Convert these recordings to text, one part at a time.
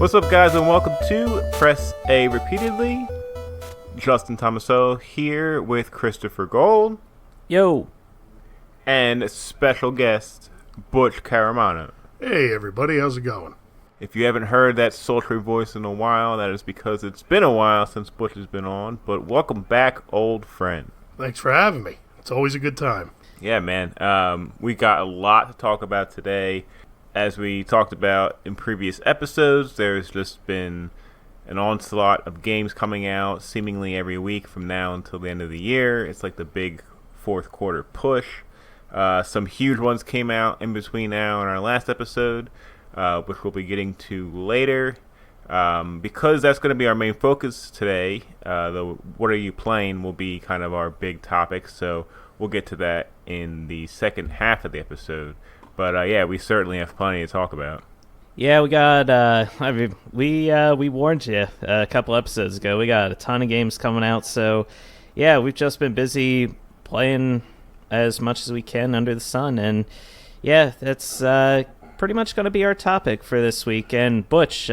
What's up, guys, and welcome to Press A Repeatedly. Justin Tomaso here with Christopher Gold. Yo. And special guest, Butch Caramano. Hey, everybody. How's it going? If you haven't heard that sultry voice in a while, that is because it's been a while since Butch has been on. But welcome back, old friend. Thanks for having me. It's always a good time. Yeah, man. We got a lot to talk about today. As we talked about in previous episodes, there's just been an onslaught of games coming out seemingly every week from now until the end of the year. It's like the big fourth quarter push. Some huge ones came out in between now and our last episode, which we'll be getting to later. Because that's going to be our main focus today, the What Are You Playing will be kind of our big topic, so we'll get to that in the second half of the episode. But yeah, we certainly have plenty to talk about. Yeah, we got, we warned you a couple episodes ago. We got a ton of games coming out, so yeah, we've just been busy playing as much as we can under the sun, and yeah, that's pretty much going to be our topic for this week. And Butch,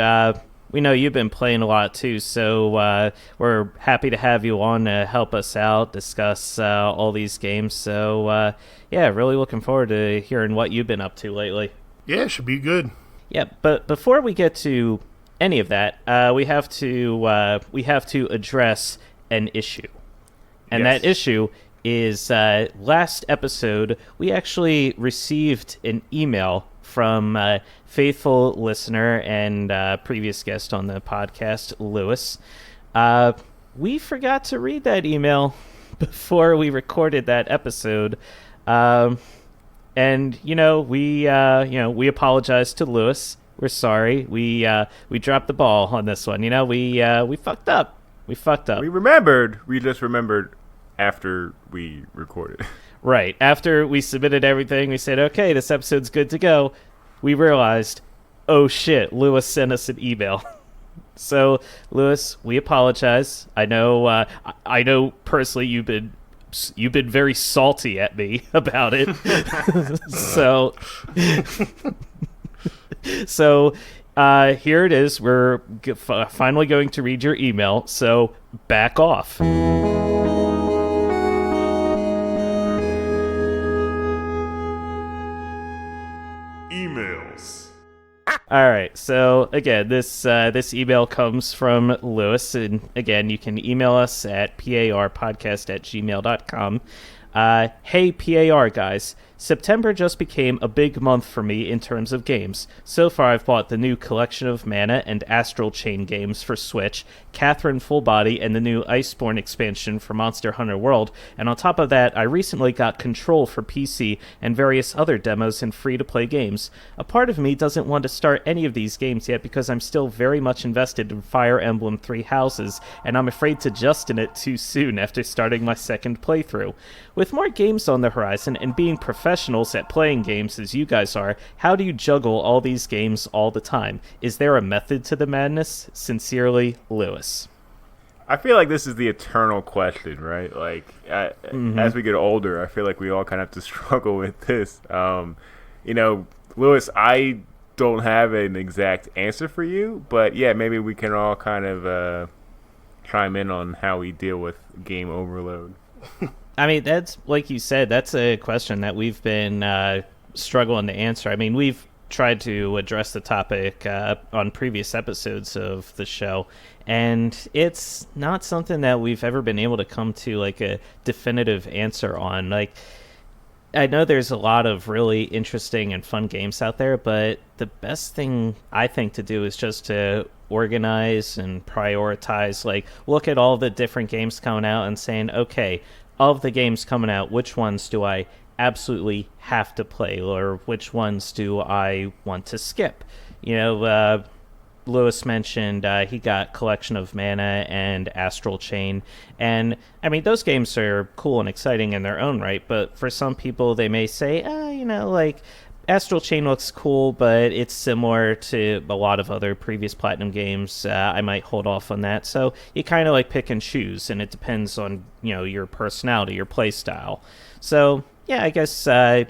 we know you've been playing a lot too, so we're happy to have you on to help us out, discuss all these games. So yeah, really looking forward to hearing what you've been up to lately. Yeah, should be good. Yeah, but before we get to any of that, we have to address an issue, and Yes. that issue is last episode we actually received an email from a faithful listener and previous guest on the podcast, Lewis. We forgot to read that email before we recorded that episode. And we apologize to Lewis. We're sorry. We dropped the ball on this one. We fucked up. We remembered. We just remembered after we recorded. Right. After we submitted everything, we said, okay, this episode's good to go. We realized, oh shit, Lewis sent us an email. So, Lewis, we apologize. I know personally you've been very salty at me about it. So here it is. We're finally going to read your email. So back off. Emails. All right. So again, this email comes from Lewis, and again, you can email us at parpodcast@gmail.com. Hey, PAR guys. September just became a big month for me in terms of games. So far, I've bought the new Collection of Mana and Astral Chain games for Switch, Catherine Full Body, and the new Iceborne expansion for Monster Hunter World, and on top of that, I recently got Control for PC and various other demos and free-to-play games. A part of me doesn't want to start any of these games yet because I'm still very much invested in Fire Emblem Three Houses, and I'm afraid to Justin it too soon after starting my second playthrough. With more games on the horizon and being professionals at playing games as you guys are, how do you juggle all these games all the time? Is there a method to the madness? Sincerely, Lewis. I feel like this is the eternal question, right? Like, as we get older, I feel like we all kind of have to struggle with this. Lewis, I don't have an exact answer for you, but yeah, maybe we can all kind of chime in on how we deal with game overload. I mean, that's, like you said, that's a question that we've been struggling to answer. I mean, we've tried to address the topic on previous episodes of the show, and it's not something that we've ever been able to come to, like, a definitive answer on. Like, I know there's a lot of really interesting and fun games out there, but the best thing, I think, to do is just to organize and prioritize, like, look at all the different games coming out and saying, okay, of the games coming out, which ones do I absolutely have to play, or which ones do I want to skip? Lewis mentioned he got Collection of Mana and Astral Chain, and I mean, those games are cool and exciting in their own right, but for some people they may say, like, Astral Chain looks cool, but it's similar to a lot of other previous Platinum games. I might hold off on that. So you kind of like pick and choose, and it depends on, your personality, your play style. So yeah, I guess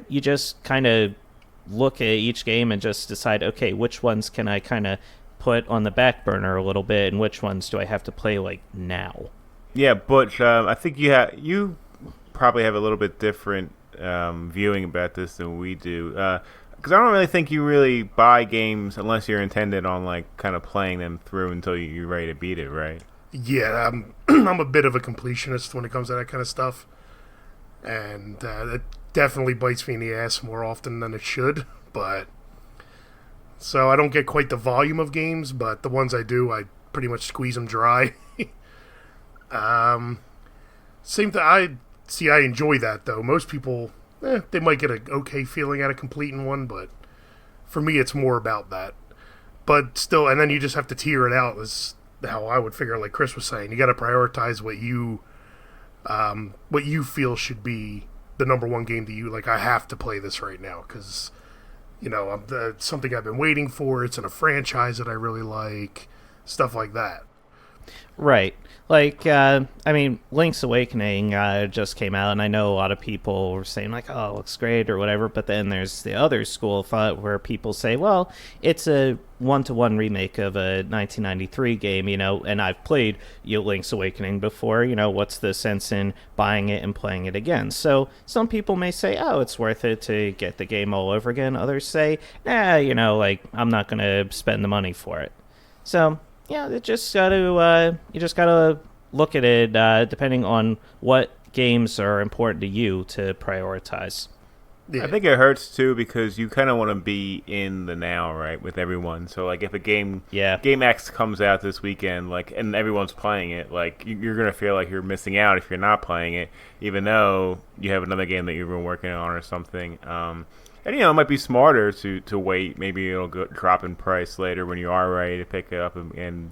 you just kind of look at each game and just decide, okay, which ones can I kind of put on the back burner a little bit, and which ones do I have to play like now? Yeah, Butch, I think you probably have a little bit different viewing about this than we do. Because I don't really think you really buy games unless you're intended on like kind of playing them through until you're ready to beat it, right? Yeah, I'm a bit of a completionist when it comes to that kind of stuff. And it definitely bites me in the ass more often than it should. But so I don't get quite the volume of games, but the ones I do, I pretty much squeeze them dry. Same thing. I enjoy that though. Most people, they might get an okay feeling out of completing one, but for me, it's more about that. But still, and then you just have to tier it out. Is how I would figure. Like Chris was saying, you got to prioritize what you feel should be the number one game to you. Like, I have to play this right now because, it's something I've been waiting for. It's in a franchise that I really like. Stuff like that. Right. Like, Link's Awakening just came out, and I know a lot of people were saying, like, oh, it looks great or whatever, but then there's the other school of thought where people say, well, it's a one-to-one remake of a 1993 game, and I've played Link's Awakening before, what's the sense in buying it and playing it again? So some people may say, oh, it's worth it to get the game all over again. Others say, I'm not going to spend the money for it. So yeah, you just gotta look at it depending on what games are important to you to prioritize. Yeah. I think it hurts too because you kind of want to be in the now, right, with everyone. So like if a game X comes out this weekend, like, and everyone's playing it, like you're gonna feel like you're missing out if you're not playing it, even though you have another game that you've been working on or something. And it might be smarter to wait. Maybe it'll drop in price later when you are ready to pick it up and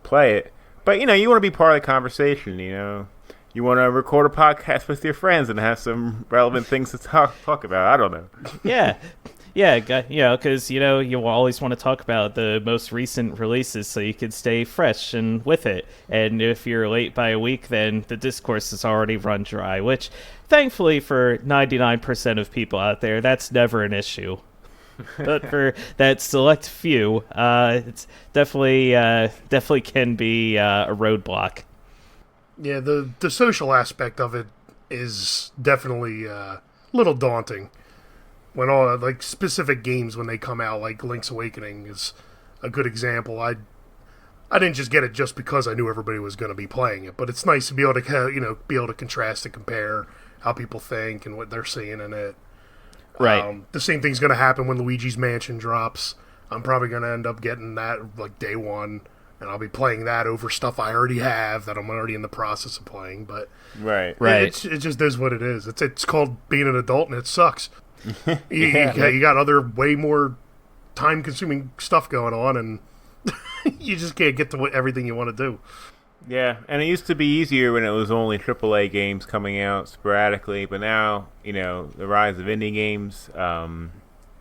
play it. But you want to be part of the conversation. You want to record a podcast with your friends and have some relevant things to talk about. I don't know. Yeah, because you always want to talk about the most recent releases so you can stay fresh and with it. And if you're late by a week, then the discourse is already run dry, which thankfully for 99% of people out there, that's never an issue. But for that select few, it's definitely can be a roadblock. Yeah, the social aspect of it is definitely a little daunting. When all like specific games when they come out, like Link's Awakening is a good example. I didn't just get it just because I knew everybody was going to be playing it, but it's nice to be able to be able to contrast and compare how people think and what they're seeing in it. Right. The same thing's going to happen when Luigi's Mansion drops. I'm probably going to end up getting that like day one, and I'll be playing that over stuff I already have that I'm already in the process of playing. But right, it just is what it is. It's called being an adult, and it sucks. You got other way more time-consuming stuff going on, and you just can't get to everything you want to do. Yeah, and it used to be easier when it was only AAA games coming out sporadically, but now, the rise of indie games,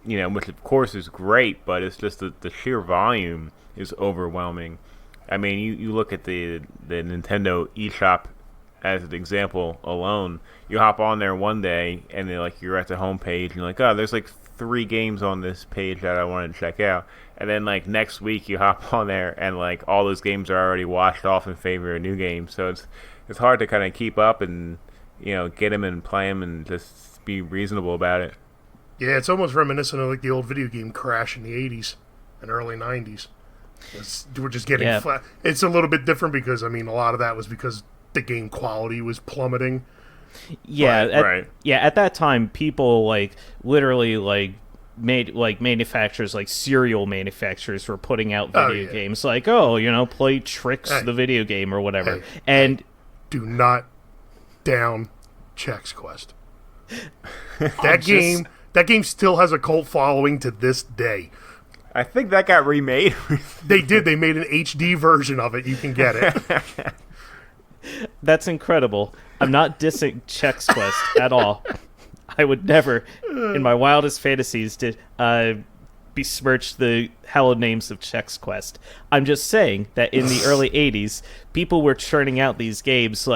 which of course is great, but it's just the sheer volume is overwhelming. I mean, you look at the Nintendo eShop as an example alone. You hop on there one day and you're at the home page and you're like, oh, there's like 3 games on this page that I wanted to check out. And then like next week you hop on there and like all those games are already washed off in favor of new games. So it's hard to kind of keep up and get them and play them and just be reasonable about it. Yeah, it's almost reminiscent of like the old video game crash in the 80s and early 90s. We're just getting flat. It's a little bit different because a lot of that was because the game quality was plummeting. Yeah, at that time, people literally made manufacturers cereal manufacturers were putting out video games play Tricks the video game or whatever. And do not down Chex Quest. That game still has a cult following to this day. I think that got remade. They did. They made an HD version of it. You can get it. That's incredible. I'm not dissing Chex Quest at all. I would never, in my wildest fantasies, besmirch the hallowed names of Chex Quest. I'm just saying that in the early 80s, people were churning out these games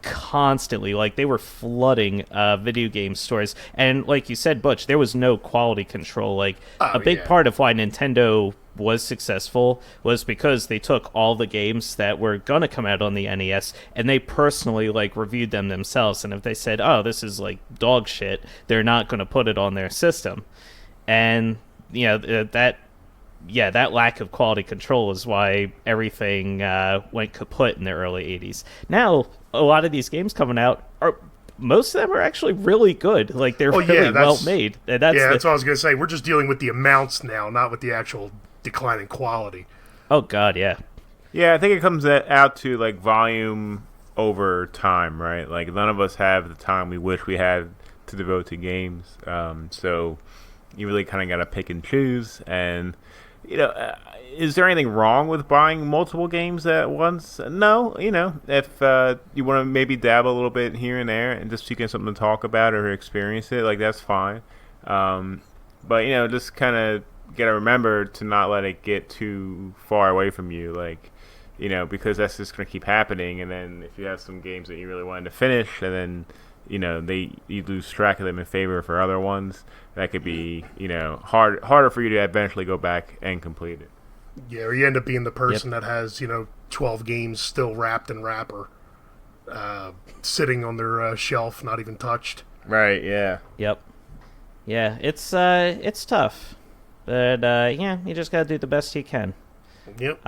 constantly. They were flooding video game stores. And like you said, Butch, there was no quality control. A big part of why Nintendo was successful was because they took all the games that were gonna come out on the NES and they personally like reviewed them themselves. And if they said, "Oh, this is like dog shit," they're not gonna put it on their system. And that lack of quality control is why everything went kaput in the early 80s. Now, a lot of these games coming out most of them are actually really good. Like, they're really well made. And that's what I was going to say. We're just dealing with the amounts now, not with the actual decline in quality. Oh, God, yeah. Yeah, I think it comes out to, like, volume over time, right? Like, none of us have the time we wish we had to devote to games. So you really kind of got to pick and choose. And, is there anything wrong with buying multiple games at once? No, if you want to maybe dabble a little bit here and there and just seeking something to talk about or experience it, like, that's fine. But, just kind of got to remember to not let it get too far away from you, like, because that's just going to keep happening. And then if you have some games that you really wanted to finish and then, you lose track of them in favor for other ones, that could be, harder for you to eventually go back and complete it. Yeah, or you end up being the person that has, 12 games still wrapped in wrapper, sitting on their shelf, not even touched. Right, yeah. Yep. Yeah, it's tough. But, you just gotta do the best you can. Yep.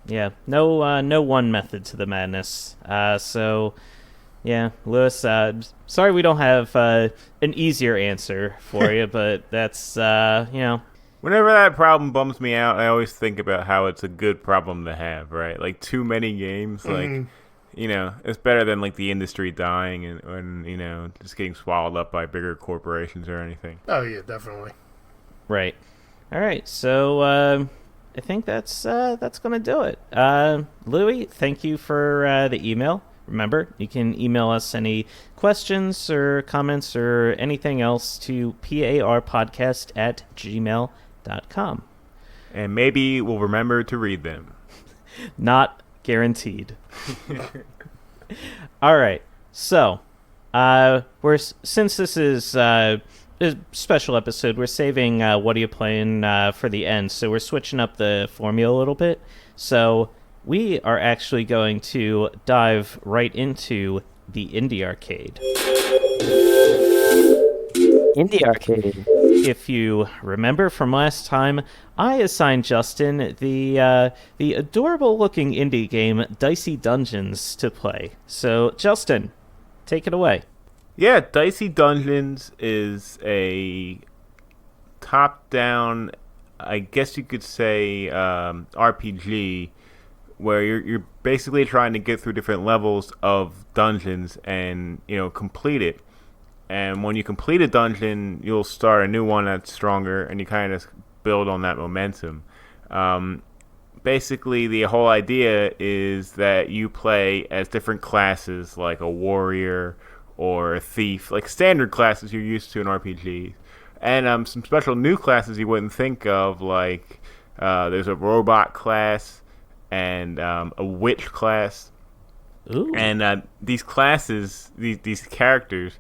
Yeah, no one method to the madness. So, yeah, Lewis, sorry we don't have an easier answer for you, but that's, Whenever that problem bums me out, I always think about how it's a good problem to have, right? Like, too many games, like, it's better than, like, the industry dying and just getting swallowed up by bigger corporations or anything. Oh, yeah, definitely. Right. All right, so I think that's going to do it. Louis, thank you for the email. Remember, you can email us any questions or comments or anything else to parpodcast@gmail.com. And maybe we'll remember to read them. Not guaranteed. All right. So, since this is a special episode, we're saving What Are You Playing for the end. So we're switching up the formula a little bit. So we are actually going to dive right into the Indie Arcade. Indie Arcade. If you remember from last time, I assigned Justin the adorable-looking indie game Dicey Dungeons to play. So, Justin, take it away. Yeah, Dicey Dungeons is a top-down, I guess you could say, RPG, where you're basically trying to get through different levels of dungeons and, complete it. And when you complete a dungeon, you'll start a new one that's stronger, and you kind of build on that momentum. Basically, the whole idea is that you play as different classes, like a warrior or a thief, like standard classes you're used to in RPGs. And some special new classes you wouldn't think of, like there's a robot class and a witch class. Ooh. And these classes, these characters,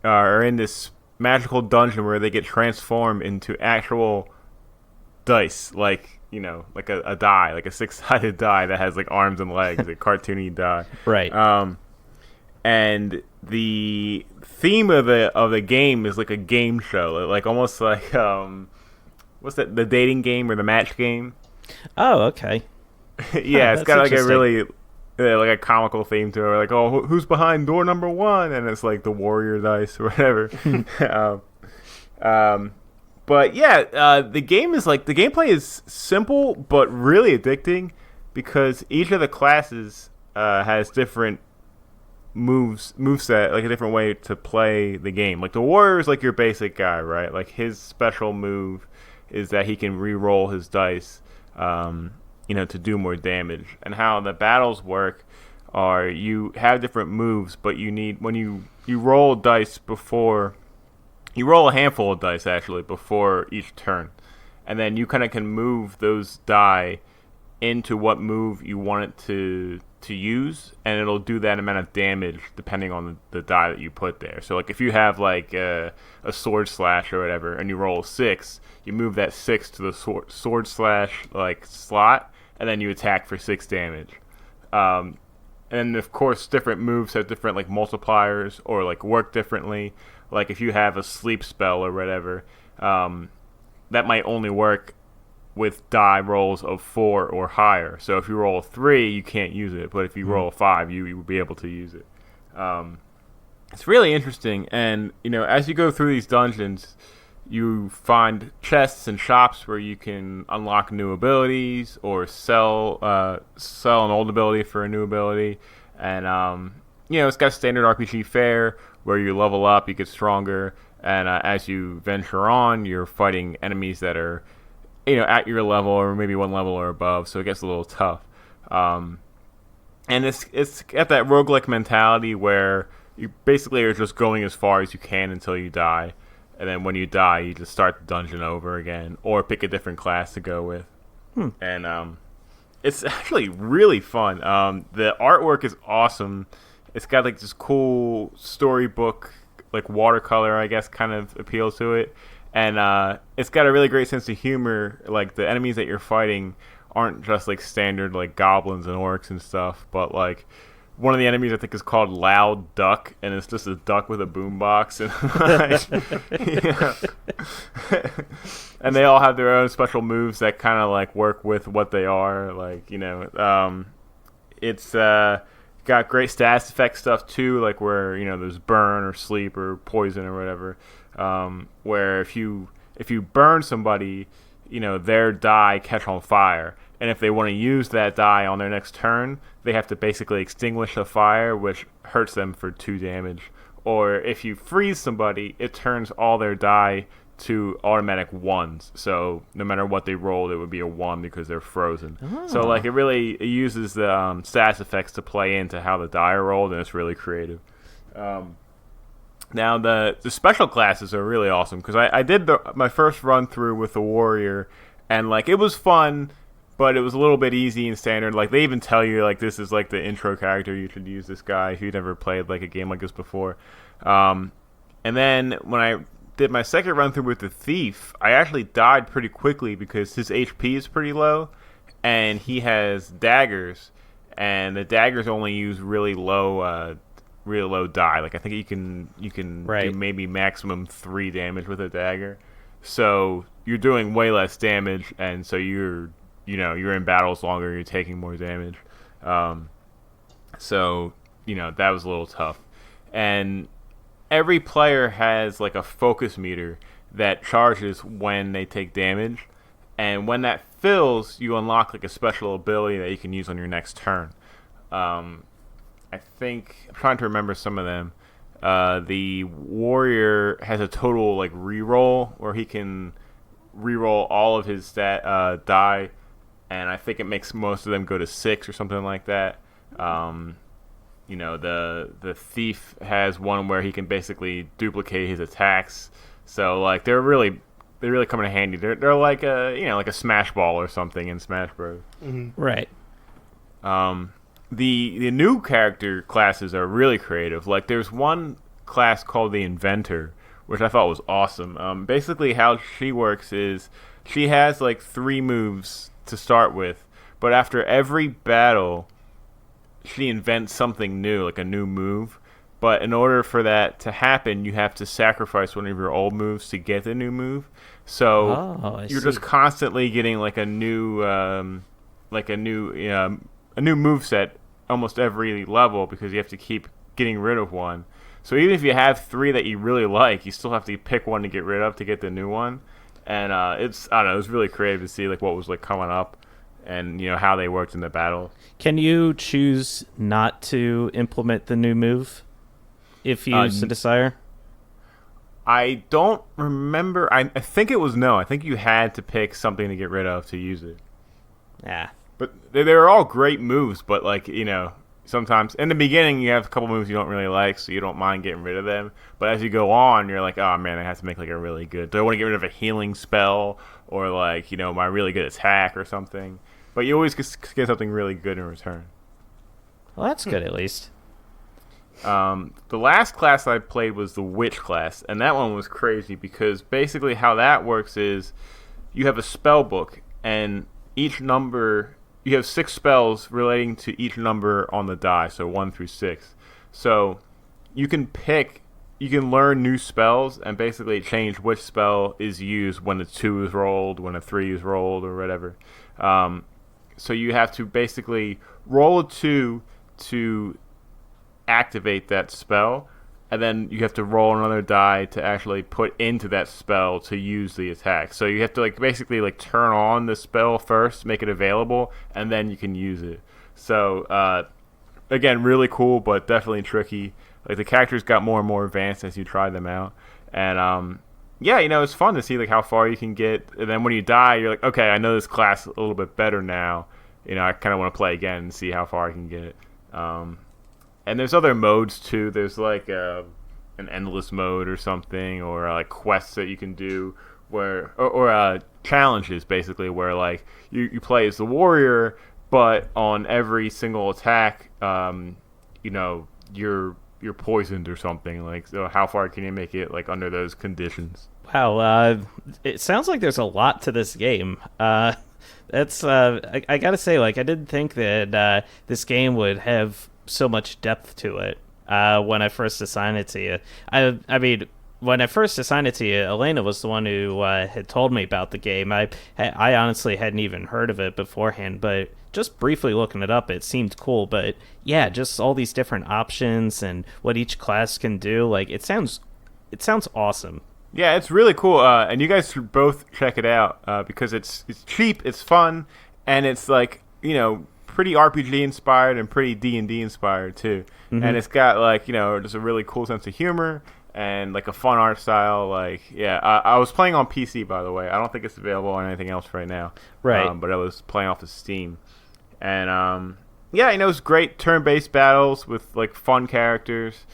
are in this magical dungeon where they get transformed into actual dice, like like a die, like a 6-sided die that has like arms and legs, a cartoony die. Right. And the theme of the game is like a game show, like almost like what's that? The dating game or the match game? Oh, okay. Yeah, it's got like a really like a comical theme to it. Like, oh, who's behind door number 1? And it's like the warrior dice or whatever. But yeah, the game is like, the gameplay is simple but really addicting because each of the classes has different moveset, like a different way to play the game. Like the warrior is like your basic guy, right? Like his special move is that he can re-roll his dice, to do more damage. And how the battles work are you have different moves, but you need, when you roll dice before, you roll a handful of dice actually before each turn. And then you kind of can move those die into what move you want it to use, and it'll do that amount of damage depending on the die that you put there. So like if you have like a sword slash or whatever, and you roll a 6, you move that 6 to the sword slash like slot, and then you attack for 6 damage. And of course, different moves have different like multipliers or like work differently. Like if you have a sleep spell or whatever, that might only work with die rolls of 4 or higher. So if you roll a 3, you can't use it, but if you roll a 5, you will be able to use it. It's really interesting, and as you go through these dungeons, you find chests and shops where you can unlock new abilities or sell an old ability for a new ability. And it's got standard RPG fare where you level up, you get stronger, and as you venture on, you're fighting enemies that are at your level or maybe one level or above, so it gets a little tough. And it's got that roguelike mentality where you basically are just going as far as you can until you die. And then when you die, you just start the dungeon over again, or pick a different class to go with. And it's actually really fun. The artwork is awesome. It's got like this cool storybook, like watercolor, I guess, kind of appeal to it. And it's got a really great sense of humor. Like the enemies that you're fighting aren't just like standard like goblins and orcs and stuff, but like one of the enemies I think is called Loud Duck, and it's just a duck with a boombox, and and they all have their own special moves that kind of like work with what they are. Like it's got great stats effect stuff too, like where there's burn or sleep or poison or whatever. Where if you burn somebody, their die catch on fire. And if they want to use that die on their next turn, they have to basically extinguish the fire, which hurts them for 2 damage. Or if you freeze somebody, it turns all their die to automatic 1s. So no matter what they rolled, it would be a 1 because they're frozen. Oh. So like it uses the stats effects to play into how the die are rolled, and it's really creative. Now the special classes are really awesome because I did my first run through with the warrior, and like it was fun. But it was a little bit easy and standard. Like they even tell you like this is like the intro character. You should use this guy if you've never played like a game like this before. And then when I did my second run through with the thief, I actually died pretty quickly because his HP is pretty low, and he has daggers, and the daggers only use really low die. Like I think you can do maybe maximum 3 damage with a dagger. So you're doing way less damage, and so you're in battles longer, you're taking more damage. So that was a little tough. And every player has like a focus meter that charges when they take damage. And when that fills, you unlock like a special ability that you can use on your next turn. I'm trying to remember some of them. The warrior has a total like reroll where he can reroll all of his die. And I think it makes most of them go to 6 or something like that. The thief has one where he can basically duplicate his attacks. So like they really come in handy. They're like a Smash Ball or something in Smash Bros. Mm-hmm. Right. The new character classes are really creative. Like there's one class called the Inventor, which I thought was awesome. Basically how she works is she has like 3 moves to start with, but after every battle she invents something new, like a new move. But in order for that to happen, you have to sacrifice one of your old moves to get the new move. So you're just constantly getting like a new move set almost every level because you have to keep getting rid of one. So even if you have 3 that you really like, you still have to pick one to get rid of to get the new one. And it was really creative to see like what was like coming up, and how they worked in the battle. Can you choose not to implement the new move if you so desire? I don't remember. I think it was no. I think you had to pick something to get rid of to use it. Yeah. But they're all great moves, but like sometimes in the beginning you have a couple moves you don't really like, so you don't mind getting rid of them. But as you go on, you're like, oh man, I have to make like a really good. Do I want to get rid of a healing spell or like my really good attack or something? But you always get something really good in return. Well, that's good at least. The last class I played was the witch class, and that one was crazy because basically how that works is you have a spell book, and each number, you have 6 spells relating to each number on the die, so 1 through 6. So you can learn new spells and basically change which spell is used when a 2 is rolled, when a 3 is rolled, or whatever. So you have to basically roll a 2 to activate that spell, and then you have to roll another die to actually put into that spell to use the attack. So you have to basically turn on the spell first, make it available, and then you can use it. So again, really cool, but definitely tricky. The characters got more and more advanced as you try them out, and it's fun to see how far you can get. And then when you die, you're like, okay, I know this class a little bit better now. I kind of want to play again and see how far I can get. And there's other modes too. There's an endless mode or something, or quests that you can do where, or challenges basically, where you play as the warrior, but on every single attack, you're poisoned or something. So how far can you make it under those conditions? Wow, it sounds like there's a lot to this game. That's I gotta say, I didn't think that this game would have so much depth to it when I first assigned it to you. I mean, when I first assigned it to you, Elena was the one who had told me about the game. I honestly hadn't even heard of it beforehand, but just briefly looking it up, it seemed cool. But yeah, just all these different options and what each class can do, it sounds awesome. Yeah, it's really cool, and you guys should both check it out because it's cheap, it's fun, and it's pretty RPG inspired and pretty D&D inspired too. Mm-hmm. And it's got just a really cool sense of humor and a fun art style. I was playing on PC, by the way. I don't think it's available on anything else right now. Right. But I was playing off of Steam, and it's great turn-based battles with fun characters.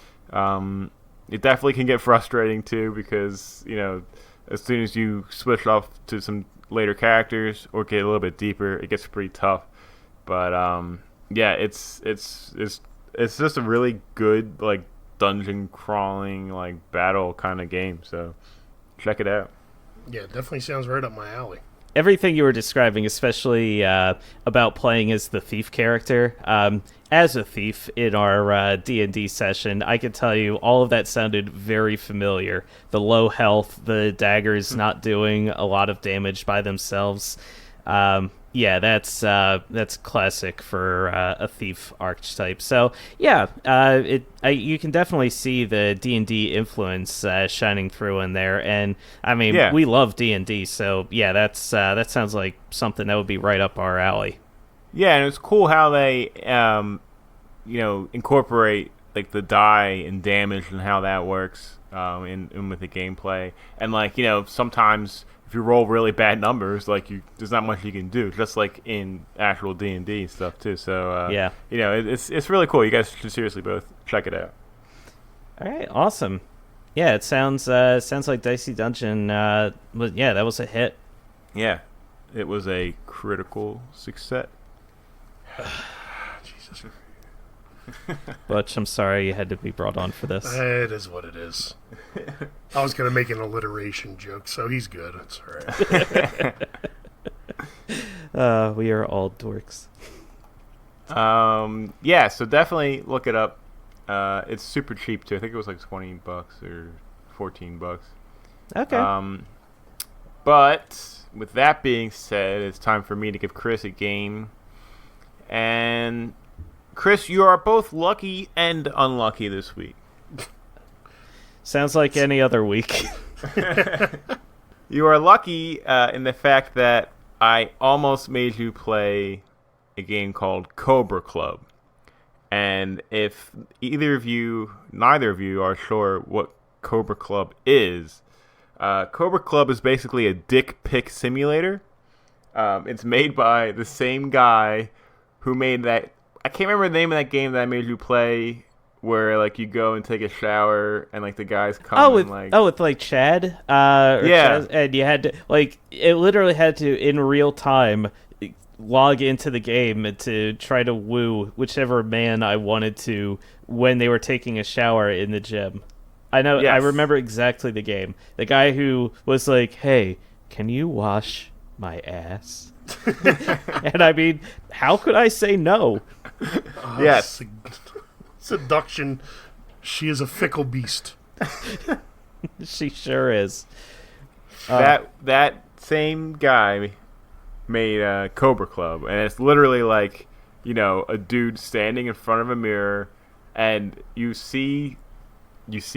It definitely can get frustrating too because as soon as you switch off to some later characters or get a little bit deeper, it gets pretty tough. But it's just a really good dungeon crawling battle kind of game. So check it out. Yeah, it definitely sounds right up my alley. Everything you were describing, especially about playing as the thief character, as a thief in our D&D session, I could tell you all of that sounded very familiar. The low health, the daggers not doing a lot of damage by themselves. Yeah, that's classic for a thief archetype. So yeah, you can definitely see the D&D influence shining through in there. And I mean, we love D&D, so yeah, that sounds like something that would be right up our alley. Yeah, and it's cool how they incorporate the die and damage and how that works in with the gameplay. And sometimes if you roll really bad numbers, there's not much you can do, just in actual D&D stuff too. So it's really cool. You guys should seriously both check it out. All right, awesome. Yeah, it sounds like Dicey Dungeon. That was a hit. Yeah, it was a critical success. Jesus. Butch, I'm sorry you had to be brought on for this. It is what it is. I was going to make an alliteration joke, so he's good. It's all right. We are all dorks. So definitely look it up. It's super cheap, too. I think it was $20 or $14. Okay. But with that being said, it's time for me to give Chris a game. And Chris, you are both lucky and unlucky this week. Sounds like any other week. You are lucky in the fact that I almost made you play a game called Cobra Club. And if neither of you are sure what Cobra Club is basically a dick pic simulator. It's made by the same guy who made that. I can't remember the name of that game that I made you play, where you go and take a shower and the guys come. With Chad. Yeah, Chaz, and you had to it literally had to in real time log into the game to try to woo whichever man I wanted to when they were taking a shower in the gym. I know. Yes. I remember exactly the game. The guy who was like, "Hey, can you wash my ass?" And I mean, how could I say no? Yes. Seduction. She is a fickle beast. She sure is. That same guy made Cobra Club, and it's literally like, a dude standing in front of a mirror, and you see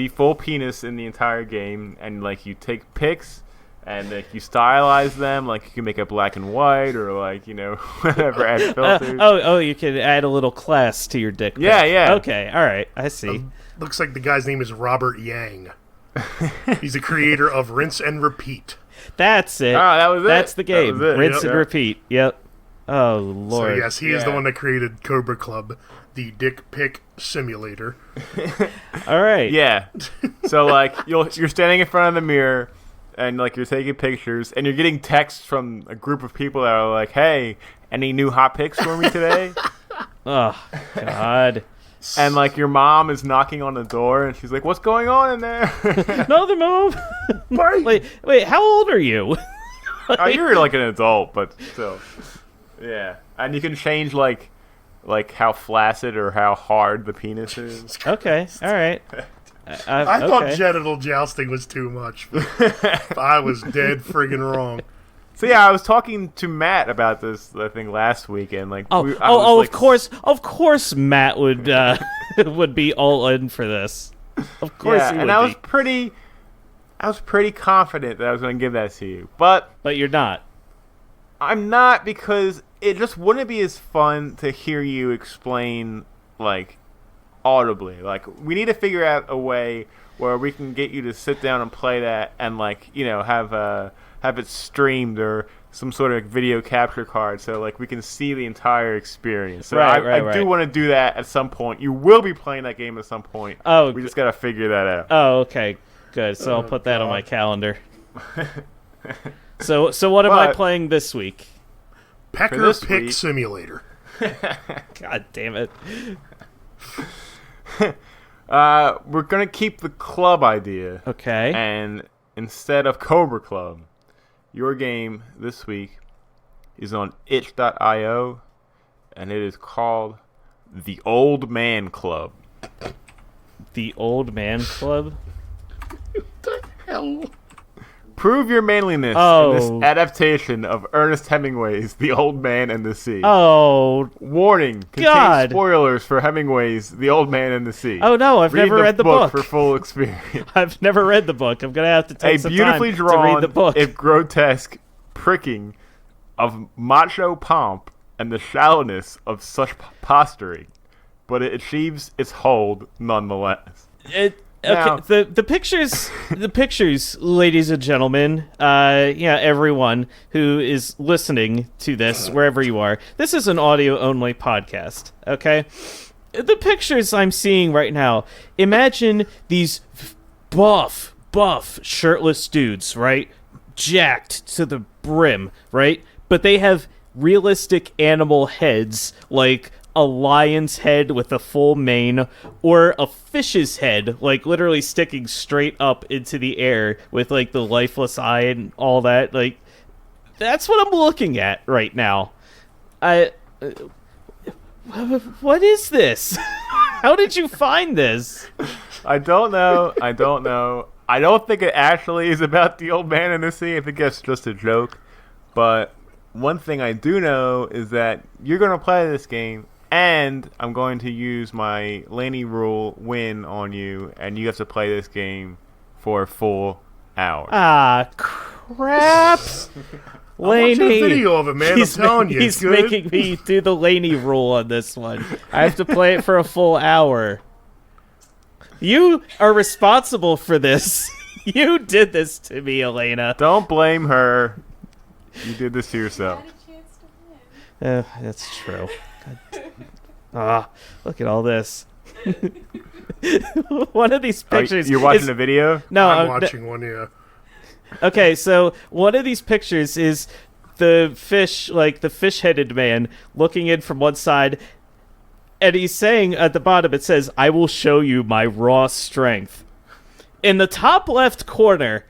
full penis in the entire game, and like you take pics and like you stylize them, like you can make it black and white or like whatever, add filters. You can add a little class to your dick pic. Yeah. Okay, all right, I see. Looks like the guy's name is Robert Yang. He's the creator of Rinse and Repeat. That's it. Oh, that was it. That's the game. Rinse and Yep. repeat. Yep. Oh Lord. So yes, he is the one that created Cobra Club, the dick pic simulator. All right. Yeah. So like you're standing in front of the mirror, and like you're taking pictures, and you're getting texts from a group of people that are like, "Hey, any new hot pics for me today?" Oh God. And like your mom is knocking on the door, and she's like, "What's going on in there?" No, the mom. Wait. How old are you? You're like an adult, but still. Yeah, and you can change like how flaccid or how hard the penis is. Okay. All right. I thought okay. genital jousting was too much. But I was dead friggin' wrong. So yeah, I was talking to Matt about this, I think, last week, and like, of course, Matt would would be all in for this. Of course, yeah, he would and I was pretty confident that I was going to give that to you, but you're not. I'm not, because it just wouldn't be as fun to hear you explain like audibly. Like, we need to figure out a way where we can get you to sit down and play that, and like have it streamed or some sort of video capture card, so like we can see the entire experience. So I do want to do that at some point. You will be playing that game at some point. Oh, we just gotta figure that out. Oh, okay, good. So I'll put that on my calendar. So what am I playing this week? Pecker Pick Simulator. God damn it. We're gonna keep the club idea. Okay. And instead of Cobra Club, your game this week is on itch.io, and it is called The Old Man Club. The Old Man Club? What the hell? Prove your manliness in this adaptation of Ernest Hemingway's The Old Man and the Sea. Oh, warning, contains spoilers for Hemingway's The Old Man and the Sea. Oh no, I've never read the book for full experience. I've never read the book. I'm gonna have to take some time to read the book. If grotesque pricking of macho pomp and the shallowness of such posturing, but it achieves its hold nonetheless. Okay, the pictures, ladies and gentlemen, everyone who is listening to this, wherever you are, this is an audio-only podcast, okay? The pictures I'm seeing right now, imagine these buff, shirtless dudes, right? Jacked to the brim, right? But they have realistic animal heads, like a lion's head with a full mane, or a fish's head, like literally sticking straight up into the air with like the lifeless eye and all that. Like, that's what I'm looking at right now. What is this? How did you find this? I don't know. I don't think it actually is about the Old Man in the Sea. I think that's just a joke. But one thing I do know is that you're going to play this game, and I'm going to use my Laney rule win on you, and you have to play this game for a full hour. Ah, crap. Laney. I'm watching a video of it, man. I'm telling you, he's making me do the Laney rule on this one. I have to play it for a full hour. You are responsible for this. You did this to me, Elena. Don't blame her. You did this to yourself. That's true. Look at all this. One of these pictures. You're watching a video? No, I'm watching one. Yeah. Okay, so one of these pictures is the fish-headed man looking in from one side, and he's saying at the bottom, it says, "I will show you my raw strength." In the top left corner,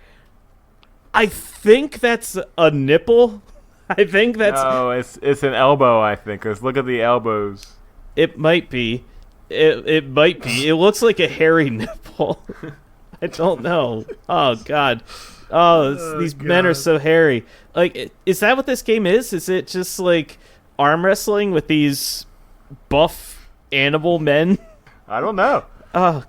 I think that's a nipple. I think that's... No, it's an elbow, I think, because look at the elbows. It might be. It might be. It looks like a hairy nipple. I don't know. Oh, God. These men are so hairy. Like, is that what this game is? Is it just, like, arm wrestling with these buff animal men? I don't know. Oh,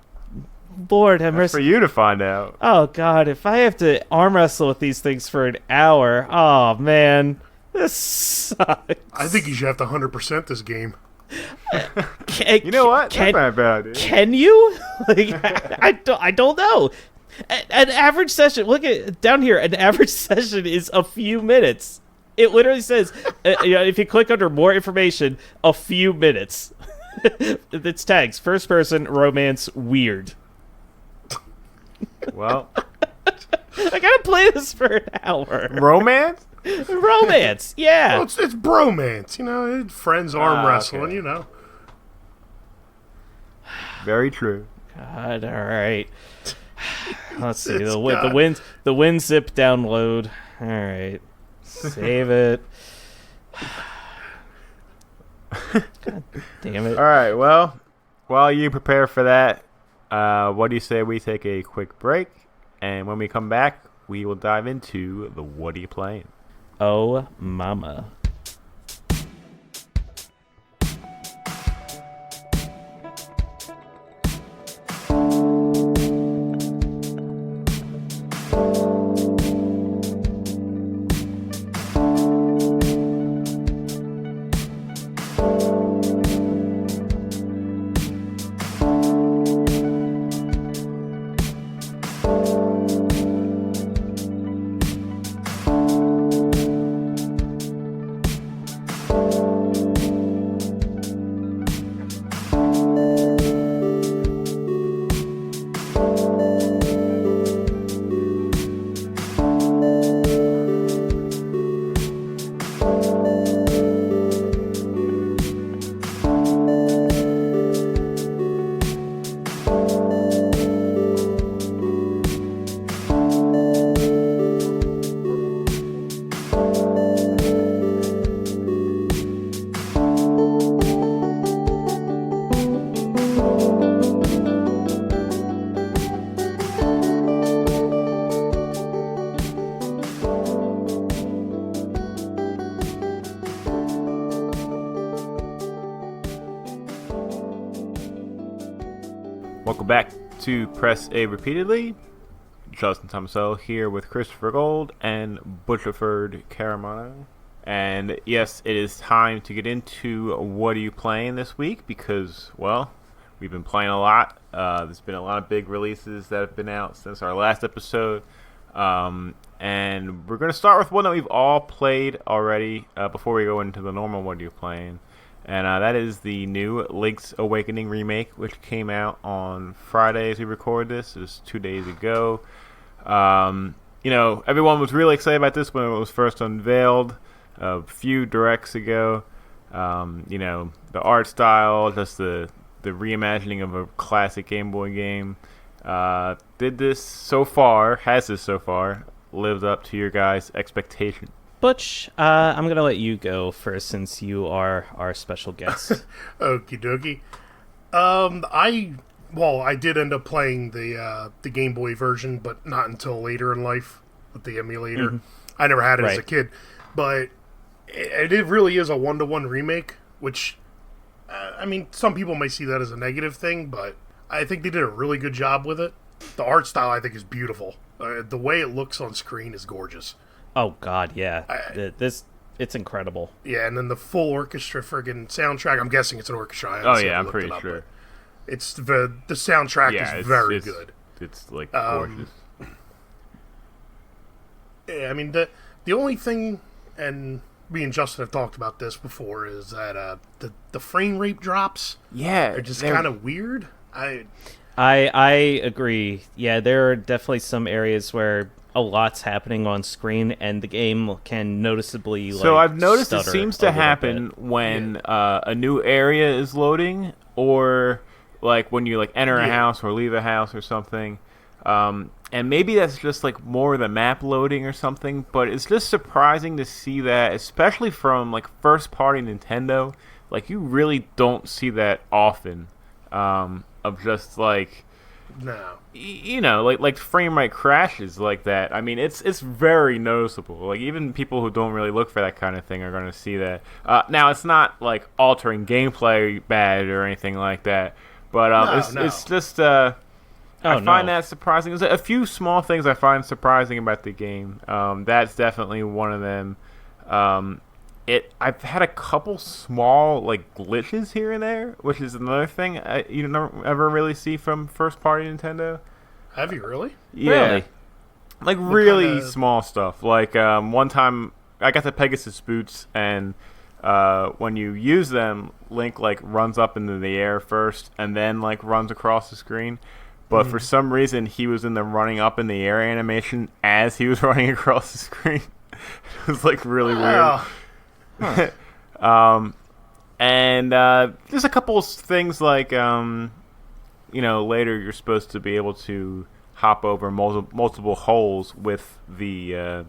Lord have That's mercy. for you to find out. Oh, God. If I have to arm wrestle with these things for an hour, oh, man. This sucks. I think you should have to 100% this game. You know what? That's not a bad idea. Can you? Like, I don't know. An average session. Look at down here. An average session is a few minutes. It literally says, if you click under more information, a few minutes. It's tags: first person, romance, weird. Well, I gotta play this for an hour. romance? Romance, yeah. Well, it's bromance, friends arm wrestling, okay. Very true. God, all right. Let's see It's the God. WinZip download. All right, save it. God damn it! All right, well, while you prepare for that, what do you say we take a quick break? And when we come back, we will dive into the What Are You Playing? Oh, mama. Welcome back to Press A Repeatedly. Justin Thomaso here with Christopher Gold and Butcherford Caramano. And yes, it is time to get into what are you playing this week because, well, we've been playing a lot. There's been a lot of big releases that have been out since our last episode. And we're going to start with one that we've all played already before we go into the normal what are you playing. And that is the new Link's Awakening remake, which came out on Friday as we record this. It was 2 days ago. Everyone was really excited about this when it was first unveiled a few directs ago. The art style, just the reimagining of a classic Game Boy game. Has this so far lived up to your guys' expectation? Butch, I'm going to let you go first since you are our special guest. Okie dokie. I did end up playing the Game Boy version, but not until later in life with the emulator. Mm-hmm. I never had it as a Right. kid, but it really is a 1-to-1 remake, which, some people might see that as a negative thing, but I think they did a really good job with it. The art style, I think, is beautiful. The way it looks on screen is gorgeous. Oh, God, yeah. It's incredible. Yeah, and then the full orchestra friggin' soundtrack. I'm guessing it's an orchestra. I Oh, honestly yeah, I'm haven't pretty looked it up, sure. but It's the soundtrack is very it's good. It's like gorgeous. Yeah, the only thing, and me and Justin have talked about this before, is that the frame rate drops Yeah, are just kind of weird. I agree. Yeah, there are definitely some areas where a lot's happening on screen, and the game can noticeably So I've noticed it stutter seems a to little happen bit. when a new area is loading, or like when you like enter a house or leave a house or something. And maybe that's just like more of the map loading or something, but it's just surprising to see that, especially from like first party Nintendo. Like you really don't see that often, of just like, No. you know, like frame rate crashes like that. I mean, it's very noticeable. Like even people who don't really look for that kind of thing are going to see that. Now it's not like altering gameplay bad or anything like that, but it's just I find that surprising. There's a few small things I find surprising about the game. That's definitely one of them. I've had a couple small like glitches here and there, which is another thing you don't ever really see from first party Nintendo. Have you really? Yeah, Really? like really small stuff. Like one time I got the Pegasus boots, and when you use them, Link like runs up into the air first, and then like runs across the screen. But for some reason, he was in the running up in the air animation as he was running across the screen. It was like really weird. And there's a couple of things like, you know, later you're supposed to be able to hop over multiple holes with the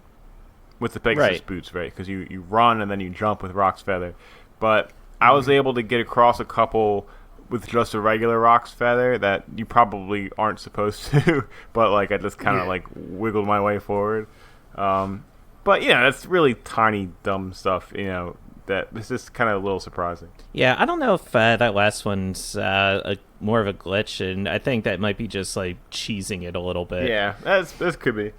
Pegasus boots, right? Because you run and then you jump with Rock's Feather. But I was able to get across a couple with just a regular Rock's Feather that you probably aren't supposed to, but like I just kind of like wiggled my way forward. But yeah, that's really tiny, dumb stuff. You know, that it's just kind of a little surprising. Yeah, I don't know if that last one's more of a glitch, and I think that might be just like cheesing it a little bit. Yeah, that could be.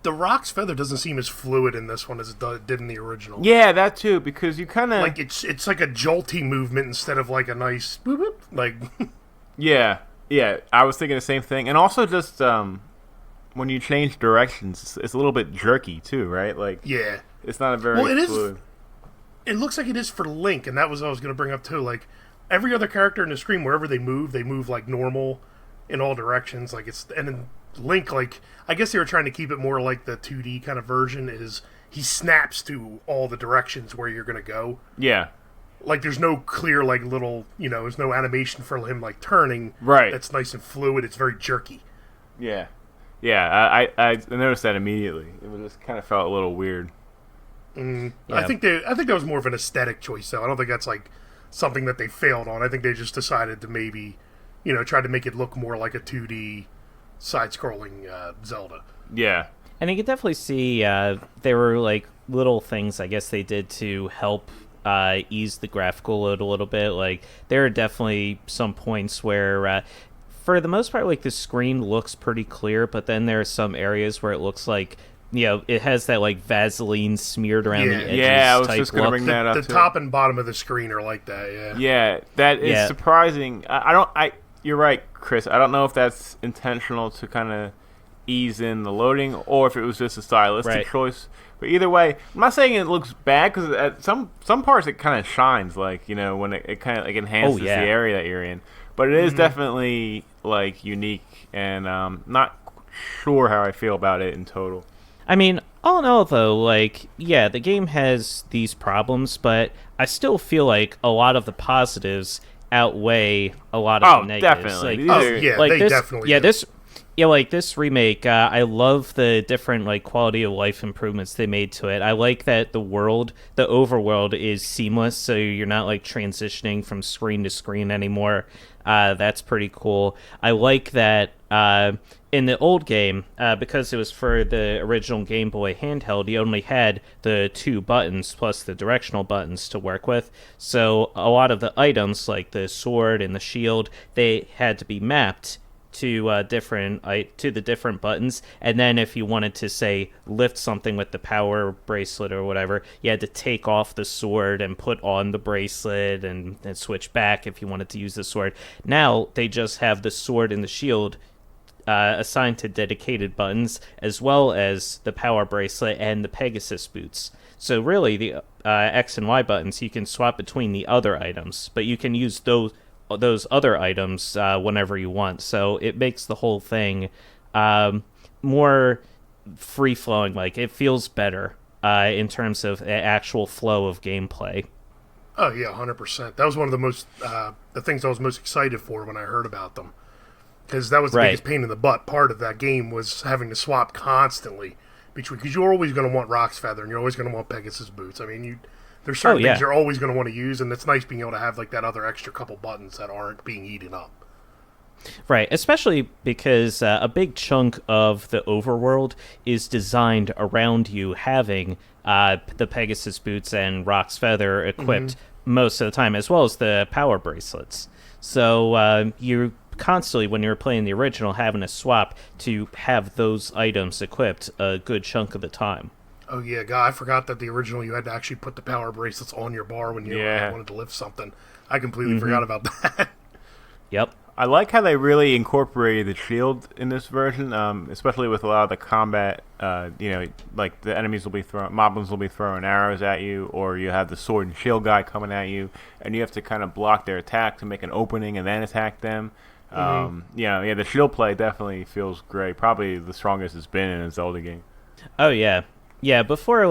The Rock's Feather doesn't seem as fluid in this one as it did in the original. Yeah, that too, because you kind of like it's like a jolty movement instead of like a nice boop, boop, like. Yeah, I was thinking the same thing, and also just when you change directions, it's a little bit jerky too, right? Like it's not a very fluid. It looks like it is for Link, and that was what I was going to bring up too. Like every other character in the screen, wherever they move like normal in all directions. Like and then Link, like I guess they were trying to keep it more like the 2D kind of version. Is he snaps to all the directions where you're going to go? Yeah. Like there's no clear like little, you know, there's no animation for him like turning. Right. That's nice and fluid. It's very jerky. Yeah. I noticed that immediately. It just kind of felt a little weird. Yeah. I think that was more of an aesthetic choice, though. I don't think that's like something that they failed on. I think they just decided to maybe, you know, try to make it look more like a 2D side-scrolling Zelda. Yeah. And you can definitely see there were like little things I guess they did to help ease the graphical load a little bit. Like there are definitely some points where for the most part like the screen looks pretty clear, but then there are some areas where it looks like, you know, it has that like Vaseline smeared around the edges. Yeah, I was type just gonna look. bring that up. The too. top and bottom of the screen are like that. Yeah. Yeah, that is surprising. You're right, Chris. I don't know if that's intentional to kind of ease in the loading, or if it was just a stylistic choice. But either way, I'm not saying it looks bad, because at some parts it kind of shines, like, you know, when it kind of like enhances the area that you're in. But it is definitely like unique, and not sure how I feel about it in total. I mean, all in all, though, like, yeah, the game has these problems, but I still feel like a lot of the positives outweigh a lot of the negatives. Definitely. They definitely do. Like this remake, I love the different like quality of life improvements they made to it. I like that the overworld is seamless, so you're not like transitioning from screen to screen anymore. That's pretty cool. I like that in the old game, because it was for the original Game Boy handheld, you only had the 2 buttons plus the directional buttons to work with. So a lot of the items, like the sword and the shield, they had to be mapped to the different buttons, and then if you wanted to say lift something with the power bracelet or whatever, you had to take off the sword and put on the bracelet and switch back if you wanted to use the sword. Now they just have the sword and the shield assigned to dedicated buttons, as well as the power bracelet and the Pegasus boots. So really the X and Y buttons you can swap between the other items, but you can use those other items whenever you want. So it makes the whole thing more free flowing. Like it feels better in terms of actual flow of gameplay. Oh yeah, 100%. That was one of the things I was most excited for when I heard about them, because that was the biggest pain in the butt part of that game, was having to swap constantly between, because you're always going to want Rock's Feather and you're always going to want Pegasus Boots. I mean, there's certain things you're always going to want to use, and it's nice being able to have like that other extra couple buttons that aren't being eaten up. Right, especially because a big chunk of the overworld is designed around you having the Pegasus Boots and Rock's Feather equipped most of the time, as well as the power bracelets. So you're constantly, when you're playing the original, having to swap to have those items equipped a good chunk of the time. Oh yeah, God, I forgot that the original you had to actually put the power bracelets on your bar when you wanted to lift something. I completely forgot about that. Yep. I like how they really incorporated the shield in this version, especially with a lot of the combat. Like the enemies will be moblins will be throwing arrows at you, or you have the sword and shield guy coming at you, and you have to kind of block their attack to make an opening and then attack them. The shield play definitely feels great. Probably the strongest it's been in a Zelda game. Oh yeah, before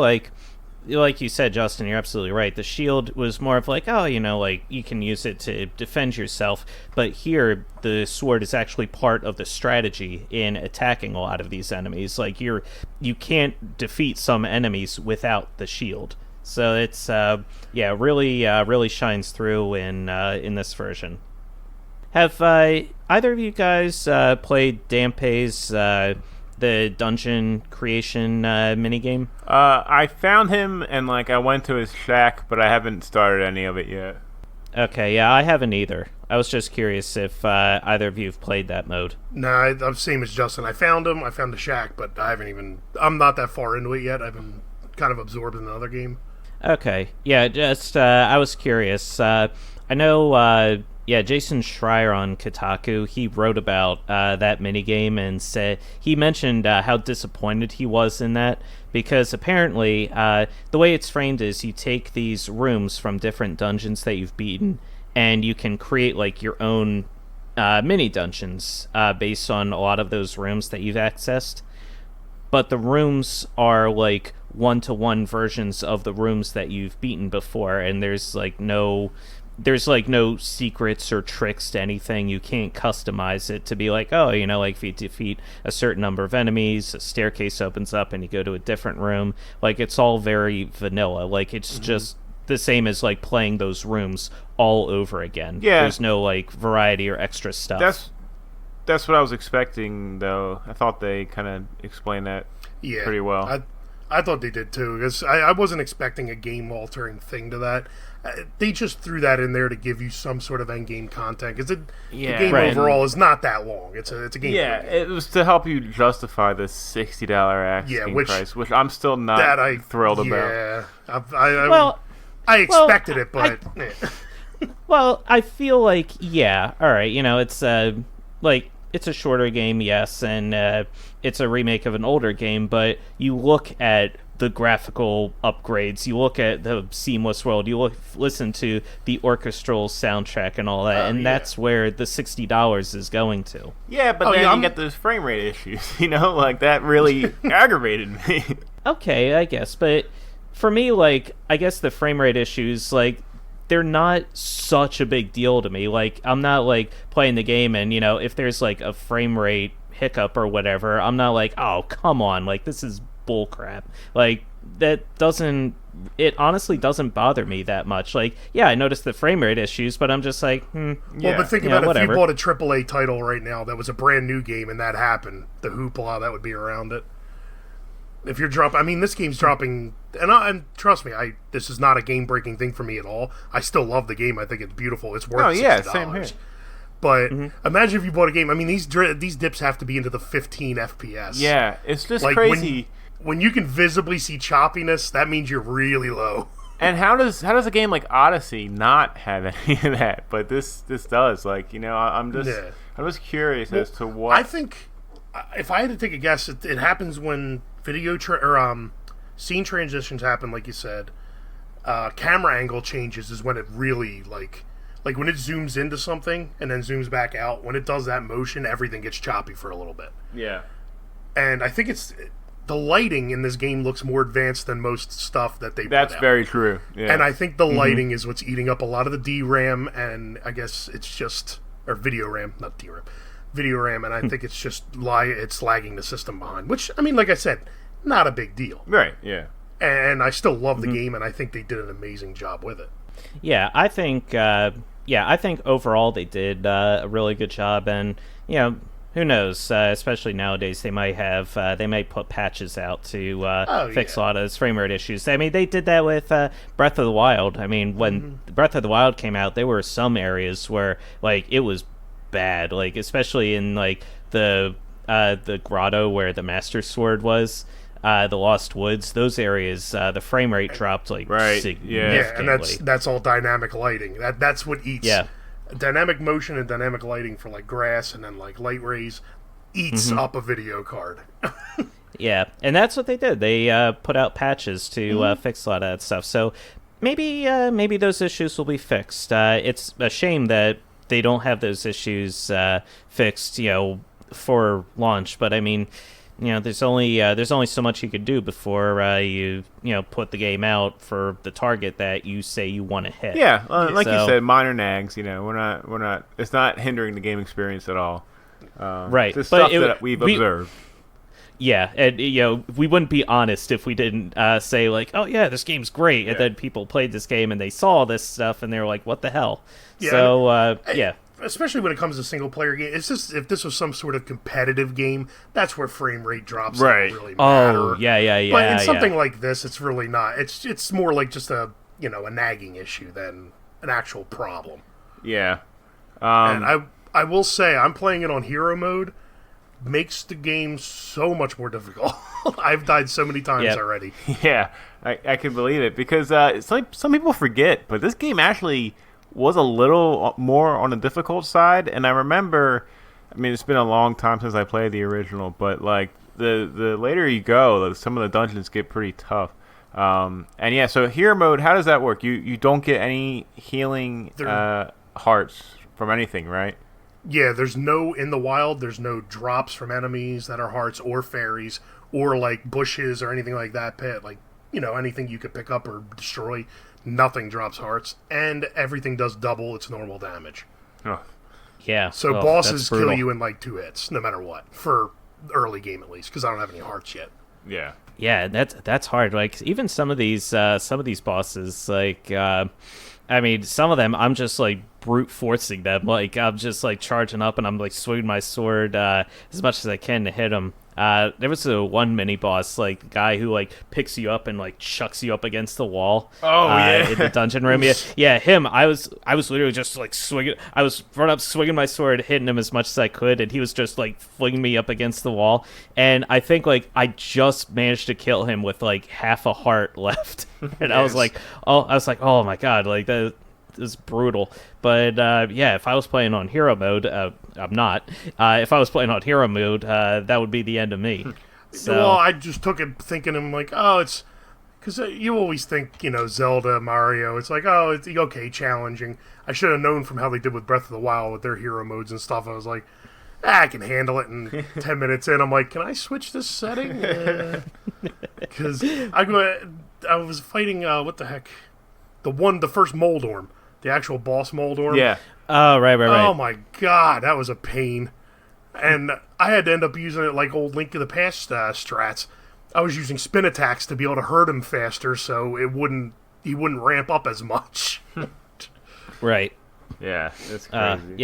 like you said, Justin, you're absolutely right. The shield was more of like, you can use it to defend yourself. But here, the sword is actually part of the strategy in attacking a lot of these enemies. Like you can't defeat some enemies without the shield. So it's really shines through in this version. Have either of you guys played Dampé's the dungeon creation minigame? I found him, and I went to his shack, but I haven't started any of it yet. Okay, yeah, I haven't either. I was just curious if either of you have played that mode. No, I'm same as Justin. I found him. I found the shack, but I'm not that far into it yet. I've been kind of absorbed in another game. Okay, yeah, just I was curious. I know. Jason Schreier on Kotaku, he wrote about that minigame and he mentioned how disappointed he was in that, because apparently the way it's framed is you take these rooms from different dungeons that you've beaten, and you can create your own mini dungeons based on a lot of those rooms that you've accessed. But the rooms are one-to-one versions of the rooms that you've beaten before, and there's no secrets or tricks to anything. You can't customize it to be if you defeat a certain number of enemies, a staircase opens up and you go to a different room. It's all very vanilla. It's just the same as playing those rooms all over again. Yeah. There's no variety or extra stuff. That's what I was expecting, though. I thought they kind of explained that pretty well. I thought they did too, because I wasn't expecting a game-altering thing to that. They just threw that in there to give you some sort of end-game content, because the game overall is not that long. It's a game. Yeah, it was to help you justify the $60 asking price, which I'm still not thrilled about. I expected it, but... Well, I feel all right, it's it's a shorter game, yes, and it's a remake of an older game, but you look at the graphical upgrades, you look at the seamless world, you listen to the orchestral soundtrack and all that, that's where the $60 is going to. Yeah, but then you get those frame rate issues, that really aggravated me. Okay, I guess, but for me, I guess the frame rate issues, they're not such a big deal to me. I'm not playing the game and if there's a frame rate hiccup or whatever, I'm not oh, come on, this is bullcrap. It honestly doesn't bother me that much. I noticed the frame rate issues, but I'm just Well, but think about if you bought a AAA title right now that was a brand new game and that happened, the hoopla that would be around it. If you're this game's dropping, and trust me, this is not a game-breaking thing for me at all. I still love the game. I think it's beautiful. It's worth $60. Same here. But imagine if you bought a game. These dips have to be into the 15 FPS. Yeah, it's just crazy. When you can visibly see choppiness, that means you're really low. And how does a game like Odyssey not have any of that? But this does. I'm just curious as to what. I think if I had to take a guess, it happens when scene transitions happen, like you said. Camera angle changes is when it really when it zooms into something and then zooms back out. When it does that motion, everything gets choppy for a little bit. Yeah. And I think the lighting in this game looks more advanced than most stuff that they put That's out. very true. Yeah. And I think the lighting is what's eating up a lot of the DRAM, and I guess it's just... Or video RAM, not DRAM. Video RAM, and I think it's just it's lagging the system behind. Which, I mean, like I said, not a big deal. Right, yeah. And I still love the game, and I think they did an amazing job with it. Yeah, I think overall they did a really good job, and who knows? Especially nowadays, they might put patches out to fix a lot of those frame rate issues. I mean, they did that with Breath of the Wild. I mean, when Breath of the Wild came out, there were some areas where it was bad, especially in the grotto where the Master Sword was. The Lost Woods, those areas, the frame rate dropped significantly. Yeah, and that's all dynamic lighting. That's what eats. Yeah. Dynamic motion and dynamic lighting for grass and then light rays eats up a video card. Yeah, and that's what they did. They put out patches to fix a lot of that stuff. So maybe those issues will be fixed. It's a shame that they don't have those issues fixed, for launch. But I mean, there's only so much you could do before you put the game out for the target that you say you want to hit. Yeah, like you said, minor nags. We're not. It's not hindering the game experience at all. Right, the stuff that we've observed. Yeah, and we wouldn't be honest if we didn't say oh yeah, this game's great, and then people played this game and they saw this stuff and they were like, what the hell? Yeah, so yeah. Especially when it comes to single player game, it's just if this was some sort of competitive game, that's where frame rate drops really matter. Oh yeah. But in something like this, it's really not. It's more like just a nagging issue than an actual problem. Yeah. And I will say I'm playing it on hero mode. Makes the game so much more difficult. I've died so many times already. Yeah, I can believe it because it's some people forget, but this game actually was a little more on the difficult side. And I remember, I mean, it's been a long time since I played the original, but the later you go, some of the dungeons get pretty tough. And yeah, so hero mode, how does that work? You don't get any healing hearts from anything, right? Yeah, in the wild, there's no drops from enemies that are hearts or fairies or bushes or anything like that. Anything you could pick up or destroy, nothing drops hearts, and everything does double its normal damage. Oh. Yeah. So bosses kill you in 2 hits, no matter what, for early game at least, because I don't have any hearts yet. Yeah. Yeah, that's hard. Even some of these bosses, I mean, some of them I'm just brute forcing them. I'm just charging up and I'm swinging my sword as much as I can to hit them. There was one mini boss, guy who picks you up and chucks you up against the wall. Oh yeah, in the dungeon room. Yeah, him. I was literally just swinging. I was run up, swinging my sword, hitting him as much as I could, and he was just flinging me up against the wall. And I think I just managed to kill him with half a heart left. And Yes. I was like, oh my god, that is brutal. But yeah, if I was playing on hero mode, I'm not. If I was playing on hero mode, that would be the end of me. So, well, I just took it thinking it's because you always think Zelda, Mario. It's it's okay, challenging. I should have known from how they did with Breath of the Wild with their hero modes and stuff. I was like, I can handle it. And 10 minutes in, I'm like, can I switch this setting? Because I was fighting what the heck, the first Moldorm. The actual boss Moldorm. Yeah. Oh, right. Oh my god, that was a pain. And I had to end up using it like old Link to the Past strats. I was using spin attacks to be able to hurt him faster, so he wouldn't ramp up as much. Right. Yeah, it's crazy.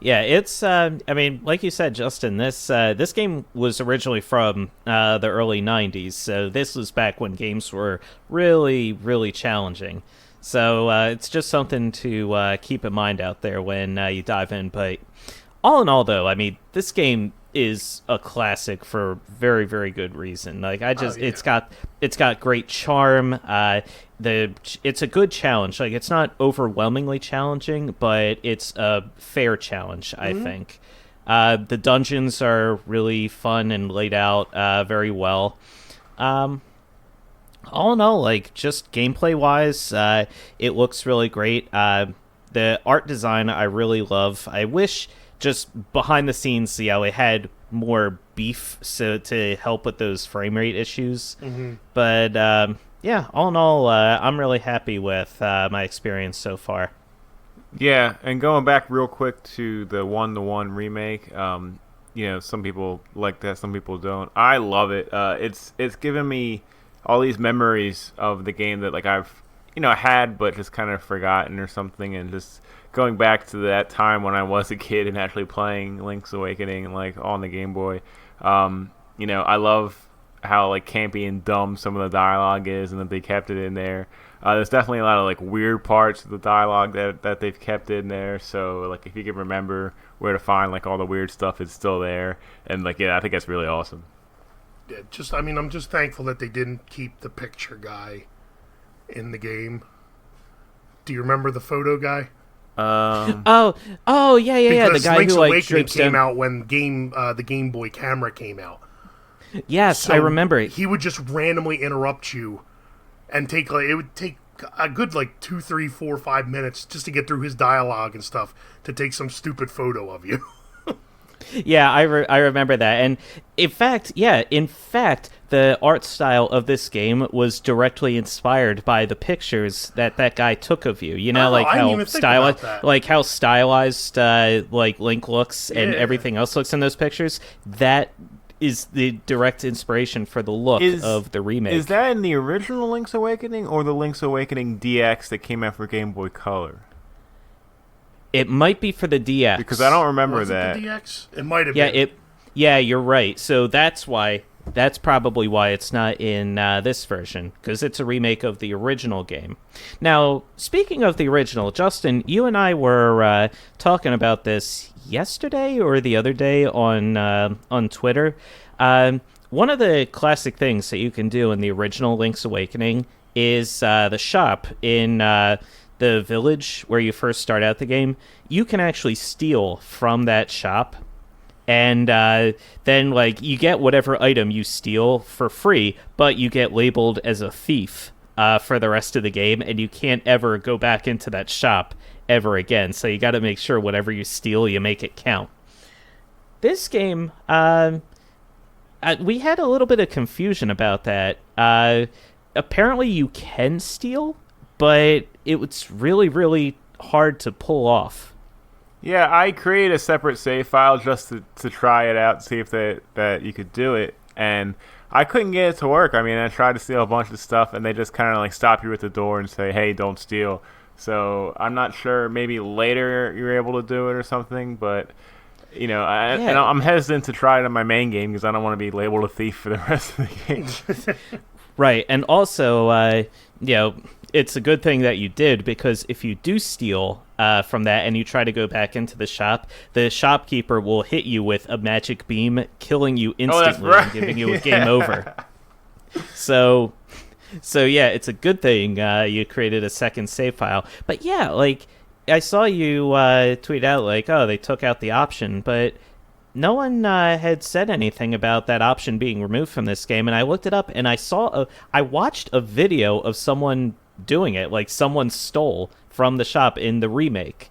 Yeah. It's. I mean, like you said, Justin. This game was originally from the early '90s, so this was back when games were really, really challenging. So it's just something to keep in mind out there when you dive in. But all in all, though, I mean, this game is a classic for very, very good reason. It's got great charm. It's a good challenge. It's not overwhelmingly challenging, but it's a fair challenge, I think. The dungeons are really fun and laid out very well. All in all, just gameplay-wise, it looks really great. The art design I really love. I wish just behind the scenes, it had more beef so to help with those frame rate issues. Mm-hmm. But yeah, all in all, I'm really happy with my experience so far. Yeah, and going back real quick to the 1-to-1 remake, some people like that, some people don't. I love it. It's given me all these memories of the game that like I've had but just kind of forgotten or something, and just going back to that time when I was a kid and actually playing Link's Awakening like on the Game Boy. I love how like campy and dumb some of the dialogue is, and that they kept it in there. There's definitely a lot of like weird parts of the dialogue that they've kept in there. So like if you can remember where to find like all the weird stuff, it's still there. And like I think that's really awesome. Yeah, I'm just thankful that they didn't keep the picture guy in the game. Do you remember the photo guy? Yeah. The guy Link's who like Awakening drapes came down. out when the Game Boy camera came out. Yes, So I remember it. He would just randomly interrupt you, and it would take a good 2, 3, 4, 5 minutes just to get through his dialogue and stuff to take some stupid photo of you. Yeah, I remember that. And in fact, the art style of this game was directly inspired by the pictures that guy took of you. You know, Oh, like I didn't how even think about stylized, that. like how stylized, like Link looks and Yeah. everything else looks in those pictures. That is the direct inspiration for the look of the remake. Is that in the original Link's Awakening or the Link's Awakening DX that came out for Game Boy Color? It might be for the DX Because I don't remember Was that. it the DX? It might have been. Yeah, you're right. So that's probably why it's not in this version, because it's a remake of the original game. Now, speaking of the original, Justin, you and I were talking about this yesterday or the other day on Twitter. One of the classic things that you can do in the original Link's Awakening is the shop in the village where you first start out the game. You can actually steal from that shop. And then, you get whatever item you steal for free, but you get labeled as a thief for the rest of the game, and you can't ever go back into that shop ever again. So you got to make sure whatever you steal, you make it count. This game, we had a little bit of confusion about that. Apparently you can steal, but it's really, really hard to pull off. Yeah, I created a separate save file just to try it out, see if that you could do it, and I couldn't get it to work. I mean, I tried to steal a bunch of stuff, and they just kind of stop you at the door and say, "Hey, don't steal." So I'm not sure. Maybe later you're able to do it or something, but and I'm hesitant to try it on my main game because I don't want to be labeled a thief for the rest of the game. Right, and also, it's a good thing that you did, because if you do steal from that and you try to go back into the shop, the shopkeeper will hit you with a magic beam, killing you instantly and giving you a game over. So yeah, it's a good thing you created a second save file. But yeah, I saw you tweet out they took out the option, but no one had said anything about that option being removed from this game. And I looked it up, and I watched a video of someone doing it, someone stole from the shop in the remake,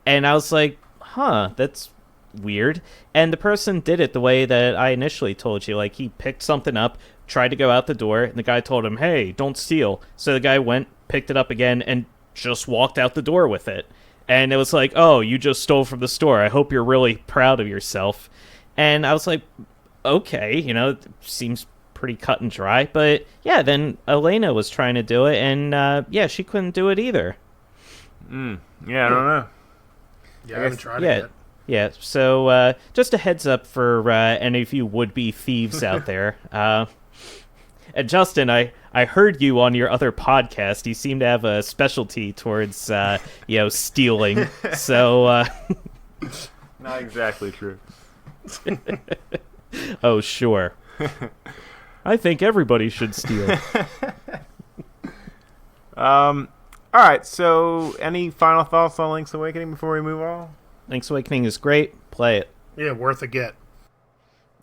and I was like, that's weird. And the person did it the way that I initially told you. He picked something up, tried to go out the door, and the guy told him, "Hey, don't steal." So the guy went, picked it up again, and just walked out the door with it. And it was like, "Oh, you just stole from the store. I hope you're really proud of yourself." And I was like, okay, it seems pretty cut and dry. But yeah, then Elena was trying to do it, and she couldn't do it either. Yeah, I don't know. Yeah, I haven't tried it yet. Yeah, so just a heads up for any of you would-be thieves out there. And Justin, I heard you on your other podcast. You seem to have a specialty towards, stealing. So, Not exactly true. Oh, sure. I think everybody should steal. All right. So, any final thoughts on Link's Awakening before we move on? Link's Awakening is great. Play it. Yeah, worth a get.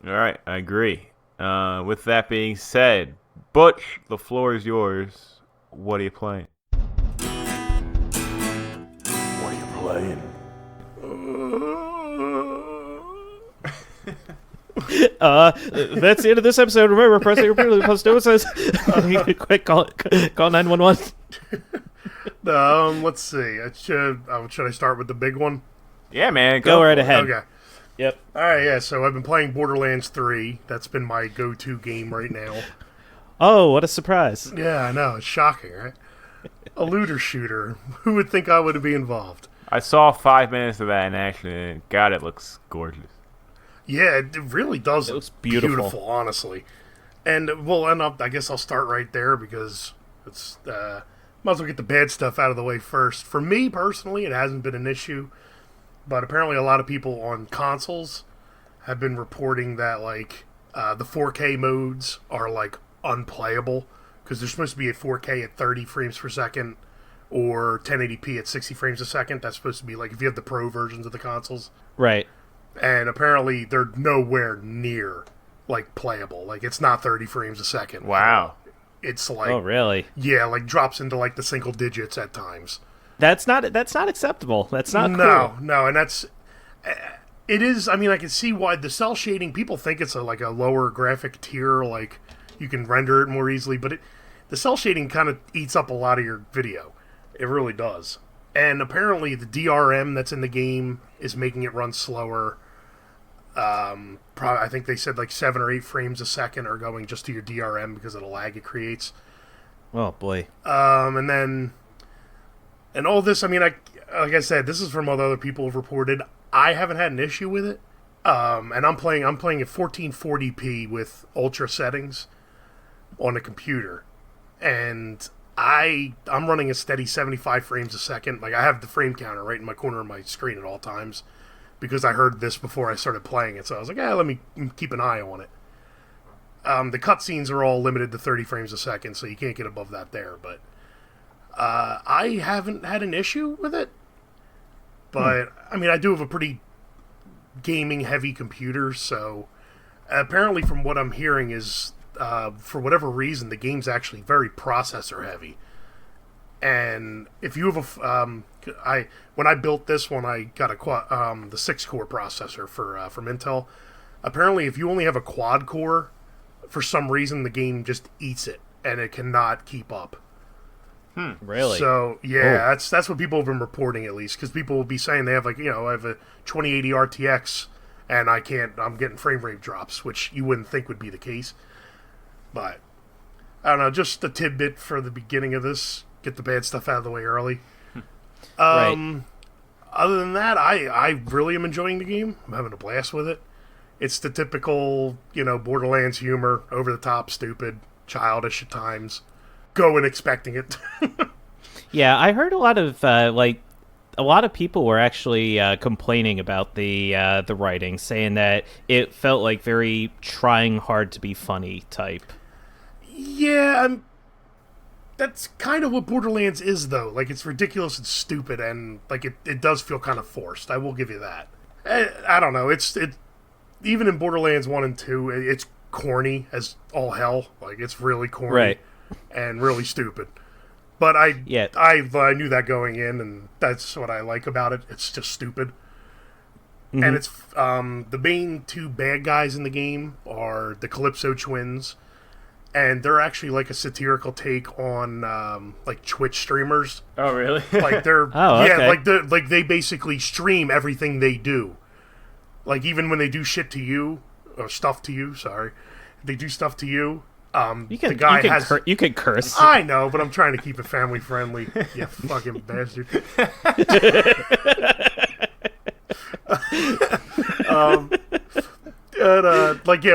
All right, I agree. With that being said, Butch, the floor is yours. What are you playing? What are you playing? That's the end of this episode. Remember, press your post notices. Quick, call 911. Let's see. Should I start with the big one? Yeah, man. Go right ahead. Okay. Yep. All right, yeah, so I've been playing Borderlands 3. That's been my go-to game right now. Oh, what a surprise. Yeah, I know. It's shocking, right? A looter shooter. Who would think I would be involved? I saw 5 minutes of that, and actually, God, it looks gorgeous. Yeah, it really does. It looks beautiful. Honestly. And, I guess I'll start right there because it's, might as well get the bad stuff out of the way first. For me, personally, it hasn't been an issue. But apparently a lot of people on consoles have been reporting that, like, the 4K modes are, like, unplayable. Because they're supposed to be at 4K at 30 frames per second or 1080p at 60 frames a second. That's supposed to be, like, if you have the pro versions of the consoles. Right. And apparently they're nowhere near, like, playable. Like, it's not 30 frames a second. Wow. It's, like... Oh, really? Yeah, like, drops into, like, the single digits at times. That's not acceptable. That's not cool. No, and that's... It is, I mean, I can see why the cell shading, people think it's a lower graphic tier, like, you can render it more easily, but the cell shading kind of eats up a lot of your video. It really does. And apparently the DRM that's in the game is making it run slower. I think they said like 7 or 8 frames a second are going just to your DRM because of the lag it creates. Oh, boy. And all this, I mean, like I said, this is from what other people have reported. I haven't had an issue with it. And I'm playing at 1440p with ultra settings on a computer. And I'm running a steady 75 frames a second. Like, I have the frame counter right in my corner of my screen at all times because I heard this before I started playing it. So I was like, let me keep an eye on it. The cutscenes are all limited to 30 frames a second, so you can't get above that there. But I haven't had an issue with it. But, I mean, I do have a pretty gaming-heavy computer, so apparently from what I'm hearing is, for whatever reason, the game's actually very processor-heavy. And if you have when I built this one, I got the 6-core processor from Intel. Apparently, if you only have a quad-core, for some reason, the game just eats it, and it cannot keep up. Really? So, yeah, that's what people have been reporting, at least, because people will be saying they have, I have a 2080 RTX, and I'm getting frame rate drops, which you wouldn't think would be the case. But, I don't know, just a tidbit for the beginning of this, get the bad stuff out of the way early. Right. Other than that, I really am enjoying the game. I'm having a blast with it. It's the typical, Borderlands humor, over the top, stupid, childish at times. Go in expecting it. Yeah, I heard a lot of people were actually complaining about the writing, saying that it felt like very trying hard to be funny type. Yeah, that's kind of what Borderlands is, though. Like, it's ridiculous and stupid, and like it does feel kind of forced. I will give you that. I don't know. It even in Borderlands 1 and 2, it's corny as all hell. Like, it's really corny. Right. And really stupid. But I knew that going in, and that's what I like about it. It's just stupid. Mm-hmm. And it's the main 2 bad guys in the game are the Calypso twins, and they're actually like a satirical take on like Twitch streamers. Oh, really? Like they're okay. like they basically stream everything they do. Like even when they do shit to you or stuff to you, sorry, they do stuff to you. You can curse. I know, but I'm trying to keep it family friendly. You fucking bastard.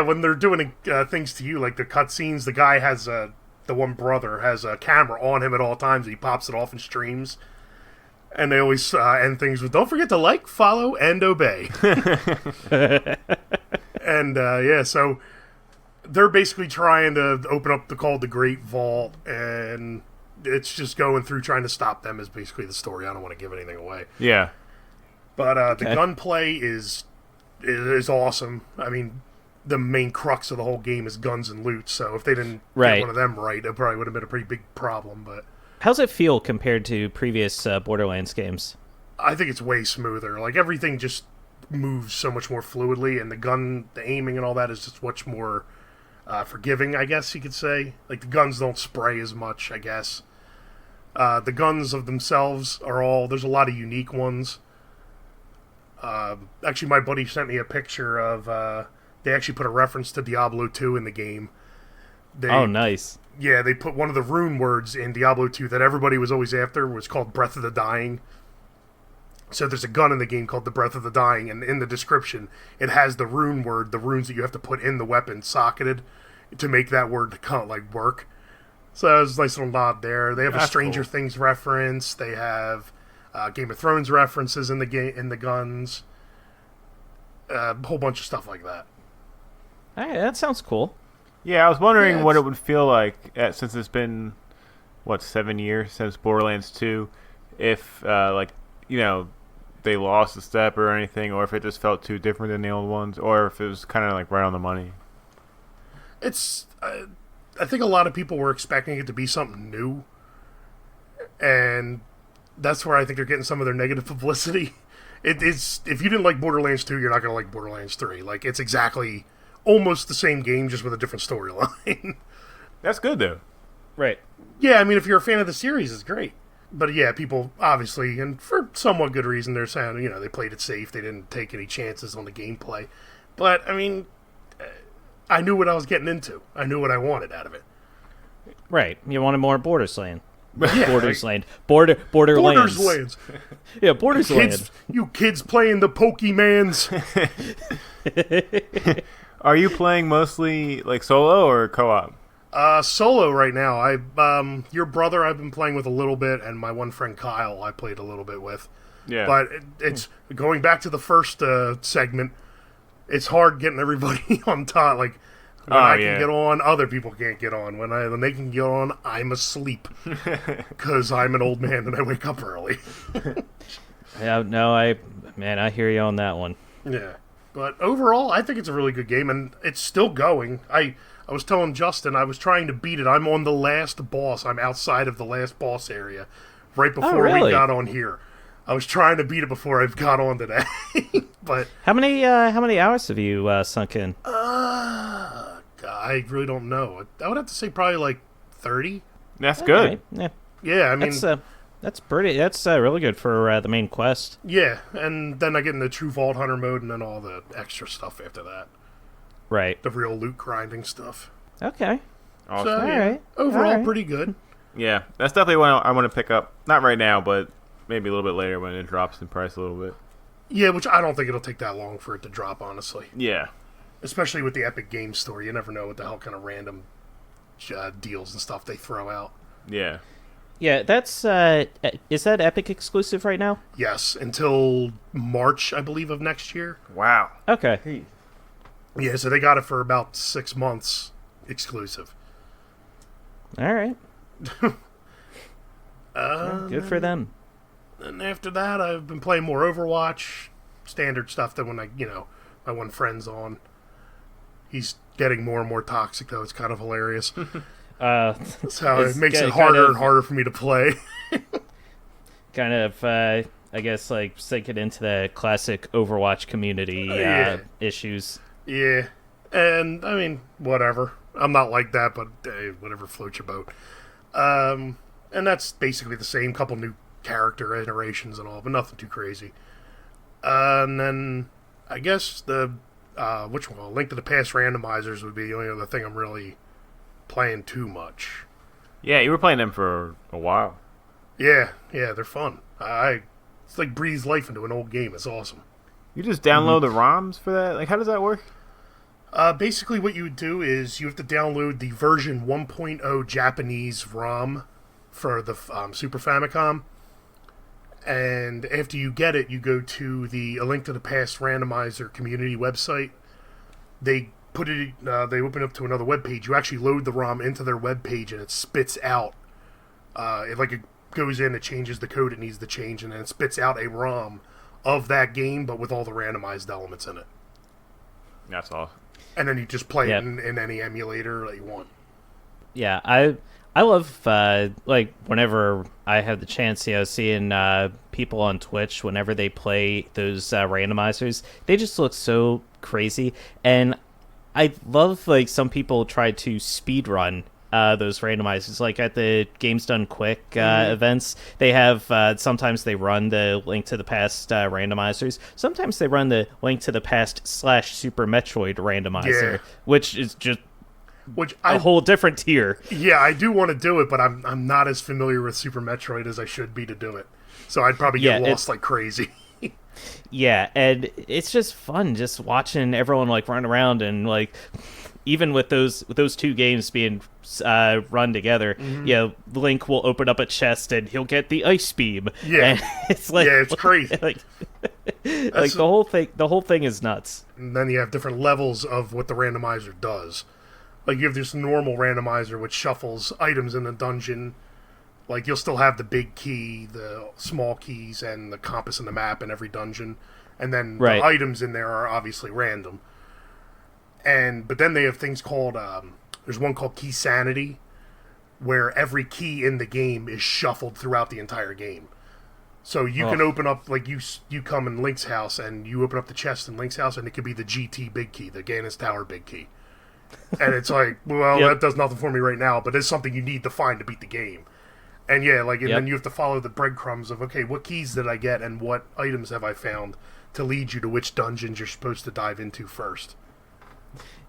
When they're doing things to you, like the cutscenes, the guy has the one brother has a camera on him at all times. He pops it off in streams, and they always end things with "Don't forget to like, follow, and obey." And so. They're basically trying to open up the Great Vault, and it's just going through trying to stop them is basically the story. I don't want to give anything away. Yeah. But the gunplay is awesome. I mean, the main crux of the whole game is guns and loot, so if they didn't get one of them right, it probably would have been a pretty big problem. But how's it feel compared to previous Borderlands games? I think it's way smoother. Like, everything just moves so much more fluidly, and the aiming and all that is just much more forgiving, I guess you could say. Like, the guns don't spray as much, I guess. The guns of themselves there's a lot of unique ones. Actually, my buddy sent me a picture of, they actually put a reference to Diablo 2 in the game. Oh, nice. Yeah, they put one of the rune words in Diablo 2 that everybody was always after, was called Breath of the Dying. So there's a gun in the game called the Breath of the Dying, and in the description, it has the rune word, the runes that you have to put in the weapon socketed to make that word work. So that was a nice little nod there. They have a Stranger Things reference. They have Game of Thrones references in the guns. A whole bunch of stuff like that. Hey, that sounds cool. Yeah, I was wondering what it would feel like since it's been 7 years since Borderlands 2, if they lost a step or anything, or if it just felt too different than the old ones, or if it was kind of right on the money. It's I think a lot of people were expecting it to be something new, and that's where I think they're getting some of their negative publicity. It is, if you didn't like Borderlands 2, you're not going to like Borderlands 3. Like, it's exactly almost the same game, just with a different storyline. That's good, though. Right. Yeah, I mean, if you're a fan of the series, it's great. But yeah, people, obviously, and for somewhat good reason, they're saying, they played it safe, they didn't take any chances on the gameplay. But, I mean, I knew what I was getting into. I knew what I wanted out of it. Right. You wanted more Borderlands. Yeah, Borderlands. Borderlands. Borderlands. Yeah, Borderlands. You kids playing the Pokemans. Are you playing mostly solo or co-op? Solo right now. Your brother I've been playing with a little bit, and my one friend Kyle I played a little bit with. Yeah. But it's going back to the first segment. It's hard getting everybody on top. Like, when I can get on, other people can't get on. When they can get on, I'm asleep because I'm an old man and I wake up early. Yeah, no, I hear you on that one. Yeah, but overall, I think it's a really good game, and it's still going. I was telling Justin I was trying to beat it. I'm on the last boss. I'm outside of the last boss area, right before we got on here. I was trying to beat it before I got on today. But how many hours have you sunk in? I really don't know. I would have to say probably 30. That's good. Yeah. Yeah, I mean that's pretty. That's really good for the main quest. Yeah, and then I get into True Vault Hunter mode, and then all the extra stuff after that. Right. The real loot grinding stuff. Okay. Awesome. So, All right. Overall, pretty good. Yeah, that's definitely one I want to pick up. Not right now, but maybe a little bit later when it drops in price a little bit. Yeah, which I don't think it'll take that long for it to drop, honestly. Yeah. Especially with the Epic Games Store. You never know what the hell kind of random deals and stuff they throw out. Yeah. Yeah, that's is that Epic exclusive right now? Yes, until March, I believe, of next year. Wow. Okay. Yeah, so they got it for about 6 months exclusive. All right. Yeah, good for them. And after that, I've been playing more Overwatch, standard stuff that when my one friend's on. He's getting more and more toxic, though. It's kind of hilarious. So it makes it harder and harder for me to play. Kind of, I guess, sinking into the classic Overwatch community issues. Yeah. And, I mean, whatever. I'm not like that, but whatever floats your boat. And that's basically the same. Couple new character iterations and all, but nothing too crazy. And then, I guess the Link to the Past randomizers would be the only other thing I'm really playing too much. Yeah, you were playing them for a while. Yeah, they're fun. It's like breathes life into an old game. It's awesome. You just download the ROMs for that? How does that work? Basically what you would do is you have to download the version 1.0 Japanese ROM for the Super Famicom. And after you get it, you go to the A Link to the Past randomizer community website. They put it. They open up to another web page. You actually load the ROM into their web page, and it spits out. It goes in, it changes the code it needs to change, and then it spits out a ROM of that game, but with all the randomized elements in it. That's awesome. And then you just play it in any emulator that you want. Yeah, I love whenever I have the chance, seeing people on Twitch whenever they play those randomizers. They just look so crazy, and I love like some people try to speed run those randomizers, like at the Games Done Quick events. They have sometimes they run the Link to the Past randomizers. Sometimes they run the Link to the Past / Super Metroid randomizer, which is just a whole different tier. Yeah, I do want to do it, but I'm not as familiar with Super Metroid as I should be to do it. So I'd probably get lost like crazy. Yeah, and it's just fun just watching everyone like run around, and like even with those two games being run together, Link will open up a chest and he'll get the ice beam. Yeah, and it's like it's crazy. like the whole thing is nuts. And then you have different levels of what the randomizer does. Like you have this normal randomizer which shuffles items in the dungeon. Like you'll still have the big key, the small keys, and the compass and the map in every dungeon, and then the items in there are obviously random. But then they have things called there's one called Key Sanity, where every key in the game is shuffled throughout the entire game. So you can open up, like you come in Link's house and you open up the chest in Link's house, and it could be the GT big key, the Ganon Tower big key. And it's like, well, that does nothing for me right now, but it's something you need to find to beat the game. And then you have to follow the breadcrumbs of, okay, what keys did I get and what items have I found to lead you to which dungeons you're supposed to dive into first.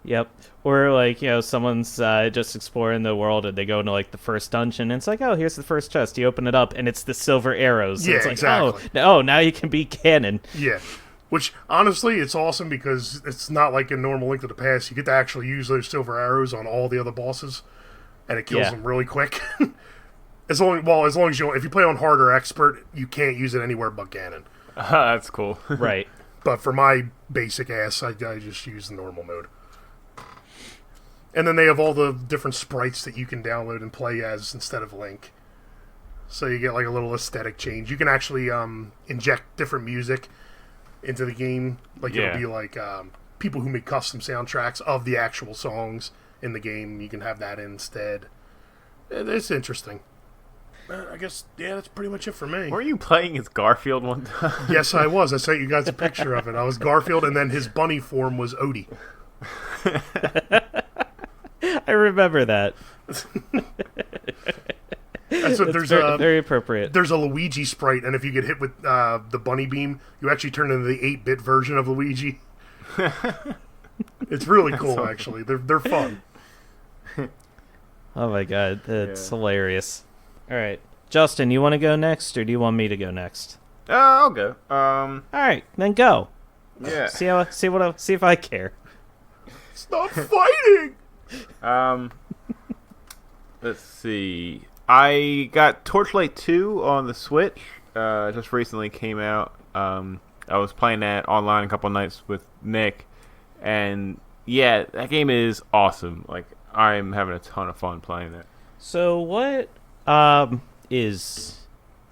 Yep. Or like, someone's just exploring the world and they go into like the first dungeon and it's like, oh, here's the first chest. You open it up and it's the silver arrows. Yeah, it's like, exactly. Oh, now you can beat Ganon. Yeah. Which, honestly, it's awesome because it's not like a normal Link to the Past. You get to actually use those silver arrows on all the other bosses, and it kills them really quick. As long as if you play on hard or expert, you can't use it anywhere but Ganon. That's cool. Right. But for my basic ass, I just use the normal mode. And then they have all the different sprites that you can download and play as instead of Link. So you get like a little aesthetic change. You can actually inject different music into the game. Like it'll be like people who make custom soundtracks of the actual songs in the game. You can have that instead. It's interesting. I guess, that's pretty much it for me. Were you playing as Garfield one time? Yes, I was. I sent you guys a picture of it. I was Garfield, and then his bunny form was Odie. I remember that. That's very appropriate. There's a Luigi sprite, and if you get hit with the bunny beam, you actually turn into the 8-bit version of Luigi. It's really cool, actually. They're fun. Oh my god, that's hilarious. All right, Justin, you want to go next, or do you want me to go next? I'll go. All right, then go. Yeah. See if I care. Stop fighting. Let's see. I got Torchlight 2 on the Switch. Just recently came out. I was playing that online a couple nights with Nick, and that game is awesome. Like, I'm having a ton of fun playing it. So what is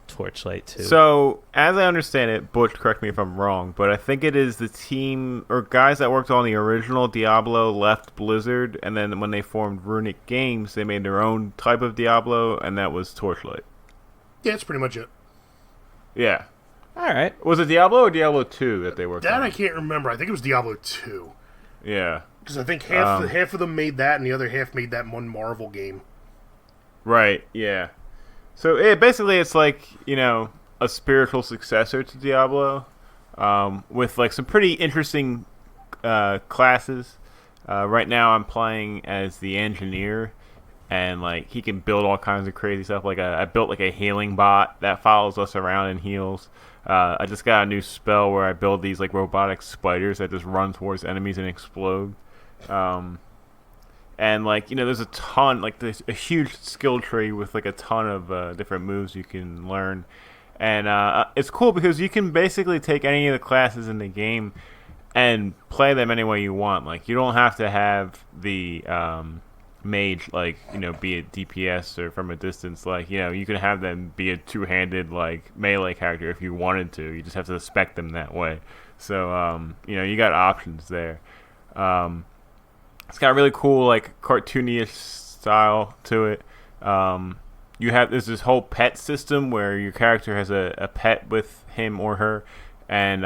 Torchlight 2? So, as I understand it, Butch, correct me if I'm wrong, but I think it is the team or guys that worked on the original Diablo left Blizzard, and then when they formed Runic Games, they made their own type of Diablo, and that was Torchlight. Yeah, that's pretty much it. Yeah. All right. Was it Diablo or Diablo 2 that they worked on? That I can't remember. I think it was Diablo 2. Yeah. Because I think half of them made that, and the other half made that one Marvel game. Right, yeah. So basically it's like, a spiritual successor to Diablo, with like some pretty interesting classes. Right now I'm playing as the engineer, and like he can build all kinds of crazy stuff. Like I built like a healing bot that follows us around and heals. I just got a new spell where I build these like robotic spiders that just run towards enemies and explode. And like there's a ton, like there's a huge skill tree with like a ton of different moves you can learn, and it's cool because you can basically take any of the classes in the game and play them any way you want. Like you don't have to have the mage be a DPS or from a distance. Like you can have them be a two-handed like melee character if you wanted to. You just have to spec them that way. So you got options there. It's got a really cool, like, cartoony-ish style to it. there's this whole pet system where your character has a pet with him or her, and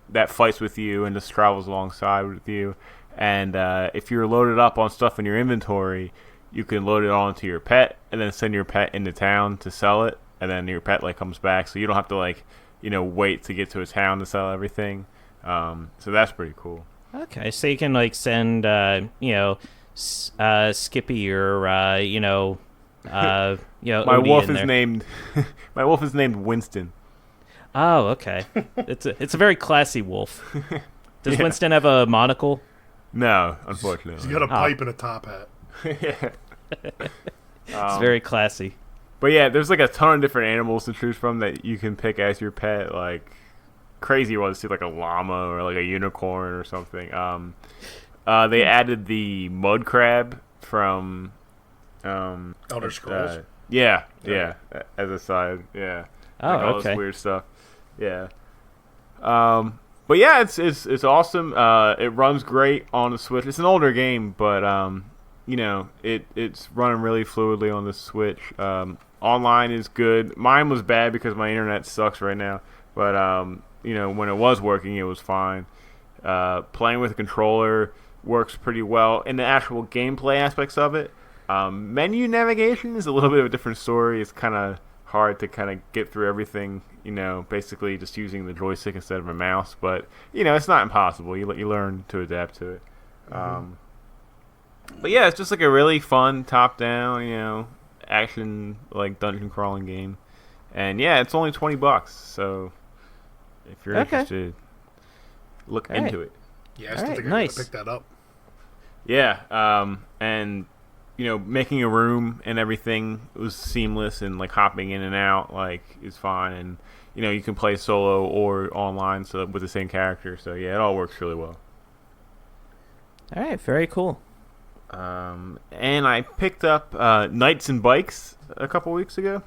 that fights with you and just travels alongside with you. And if you're loaded up on stuff in your inventory, you can load it onto your pet and then send your pet into town to sell it, and then your pet comes back, so you don't have to wait to get to a town to sell everything. So that's pretty cool. Okay, so you can send Skippy or my wolf is named my wolf is named Winston. Oh, okay. It's a very classy wolf. Does Winston have a monocle? No, unfortunately. He's got a pipe and a top hat. Yeah. It's very classy. But yeah, there's a ton of different animals to choose from that you can pick as your pet. Crazy ones too, like a llama or a unicorn or something. They added the mud crab from Elder Scrolls. Yeah, as a side, yeah. Oh, all okay. this weird stuff. Yeah. But yeah, it's awesome. It runs great on the Switch. It's an older game, but it's running really fluidly on the Switch. Online is good. Mine was bad because my internet sucks right now. But when it was working, it was fine. Playing with a controller works pretty well. In the actual gameplay aspects of it, menu navigation is a little bit of a different story. It's kind of hard to kind of get through everything, basically just using the joystick instead of a mouse. But, it's not impossible. You learn to adapt to it. But yeah, it's just a really fun top-down, action, dungeon crawling game. And yeah, it's only $20, so if you're interested, look into it. Yeah, I still think I'm going to pick that up. Yeah, and making a room and everything was seamless, and hopping in and out is fine, and you can play solo or online with the same character. So yeah, it all works really well. All right, very cool. And I picked up Knights and Bikes a couple weeks ago.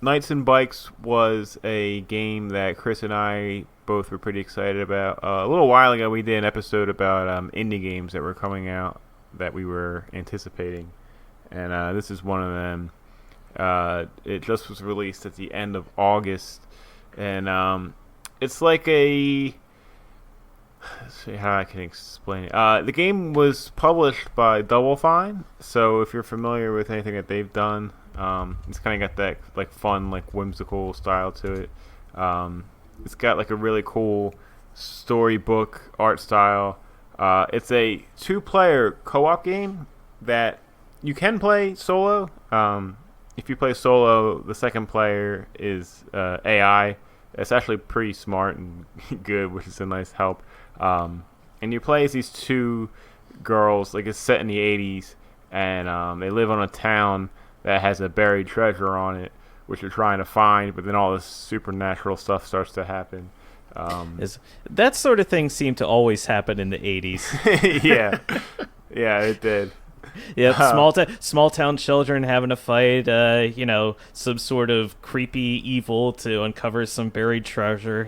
Knights and Bikes was a game that Chris and I both were pretty excited about. A little while ago, we did an episode about indie games that were coming out that we were anticipating, and this is one of them. It just was released at the end of August, and it's let's see how I can explain it. The game was published by Double Fine, so if you're familiar with anything that they've done, it's kind of got that fun, whimsical style to it. It's got a really cool storybook art style. It's a 2-player co-op game that you can play solo. If you play solo, the second player is AI. It's actually pretty smart and good, which is a nice help. And you play as these 2 girls. It's set in the 80s, and they live on a town that has a buried treasure on it, which you're trying to find. But then all this supernatural stuff starts to happen. That sort of thing seemed to always happen in the 80s. Yeah, it did. Yep, small town children having to fight, some sort of creepy evil to uncover some buried treasure.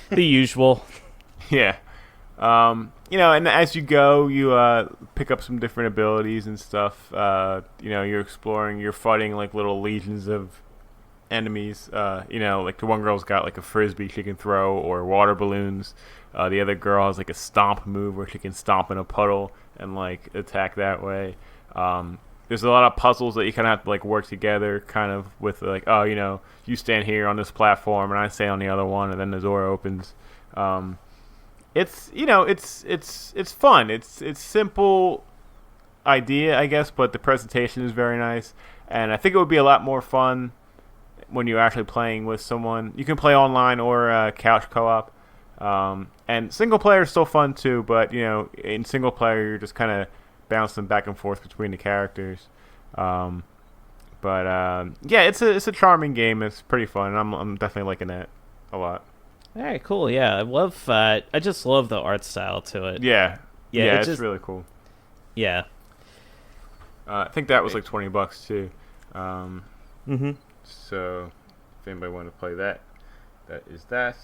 The usual. Yeah. And as you go, you pick up some different abilities and stuff. You're exploring, you're fighting little legions of enemies. The one girl's got a frisbee she can throw, or water balloons. The other girl has a stomp move where she can stomp in a puddle and attack that way. There's a lot of puzzles that you kind of have to work together, kind of with you stand here on this platform and I stand on the other one, and then the door opens. It's it's fun. It's simple idea, I guess, but the presentation is very nice, and I think it would be a lot more fun when you're actually playing with someone. You can play online or couch co-op, and single player is still fun too. But in single player, you're just kind of bouncing back and forth between the characters. Yeah, it's a charming game. It's pretty fun. And I'm definitely liking that a lot. All right, cool. Yeah, I just love the art style to it. Yeah, it's really cool. Yeah. I think that was $20 too. Mm-hmm. So, if anybody want to play that, that is that.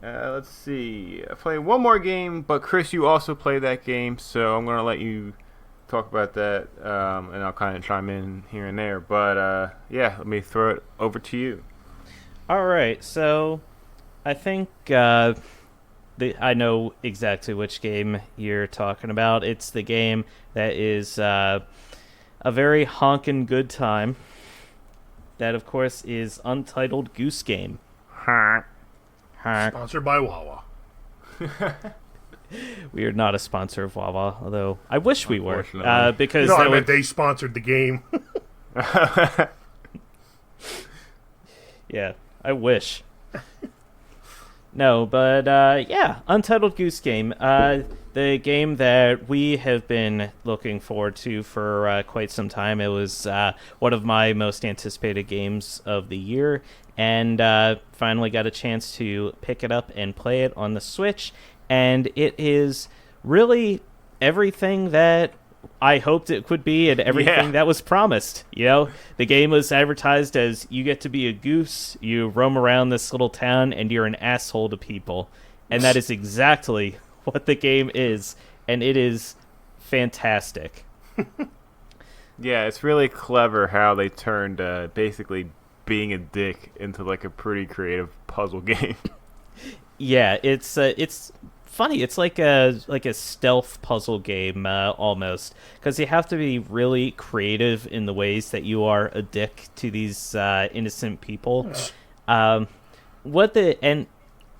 Let's see. I played one more game, but Chris, you also played that game, so I'm going to let you talk about that, and I'll kind of chime in here and there. But yeah, let me throw it over to you. All right, so I think I know exactly which game you're talking about. It's the game that is a very honkin' good time. That, of course, is Untitled Goose Game. Sponsored by Wawa. We are not a sponsor of Wawa, although I wish we were. Because I meant they sponsored the game. Yeah, I wish. No, but yeah, Untitled Goose Game. The game that we have been looking forward to for quite some time. It was one of my most anticipated games of the year, and finally got a chance to pick it up and play it on the Switch. And it is really everything that I hoped it could be and everything that was promised. You know, the game was advertised as you get to be a goose, you roam around this little town, and you're an asshole to people. And that is exactly what the game is, and it is fantastic. Yeah, it's really clever how they turned basically being a dick into like a pretty creative puzzle game. Yeah, it's funny. It's like a stealth puzzle game almost, because you have to be really creative in the ways that you are a dick to these innocent people. And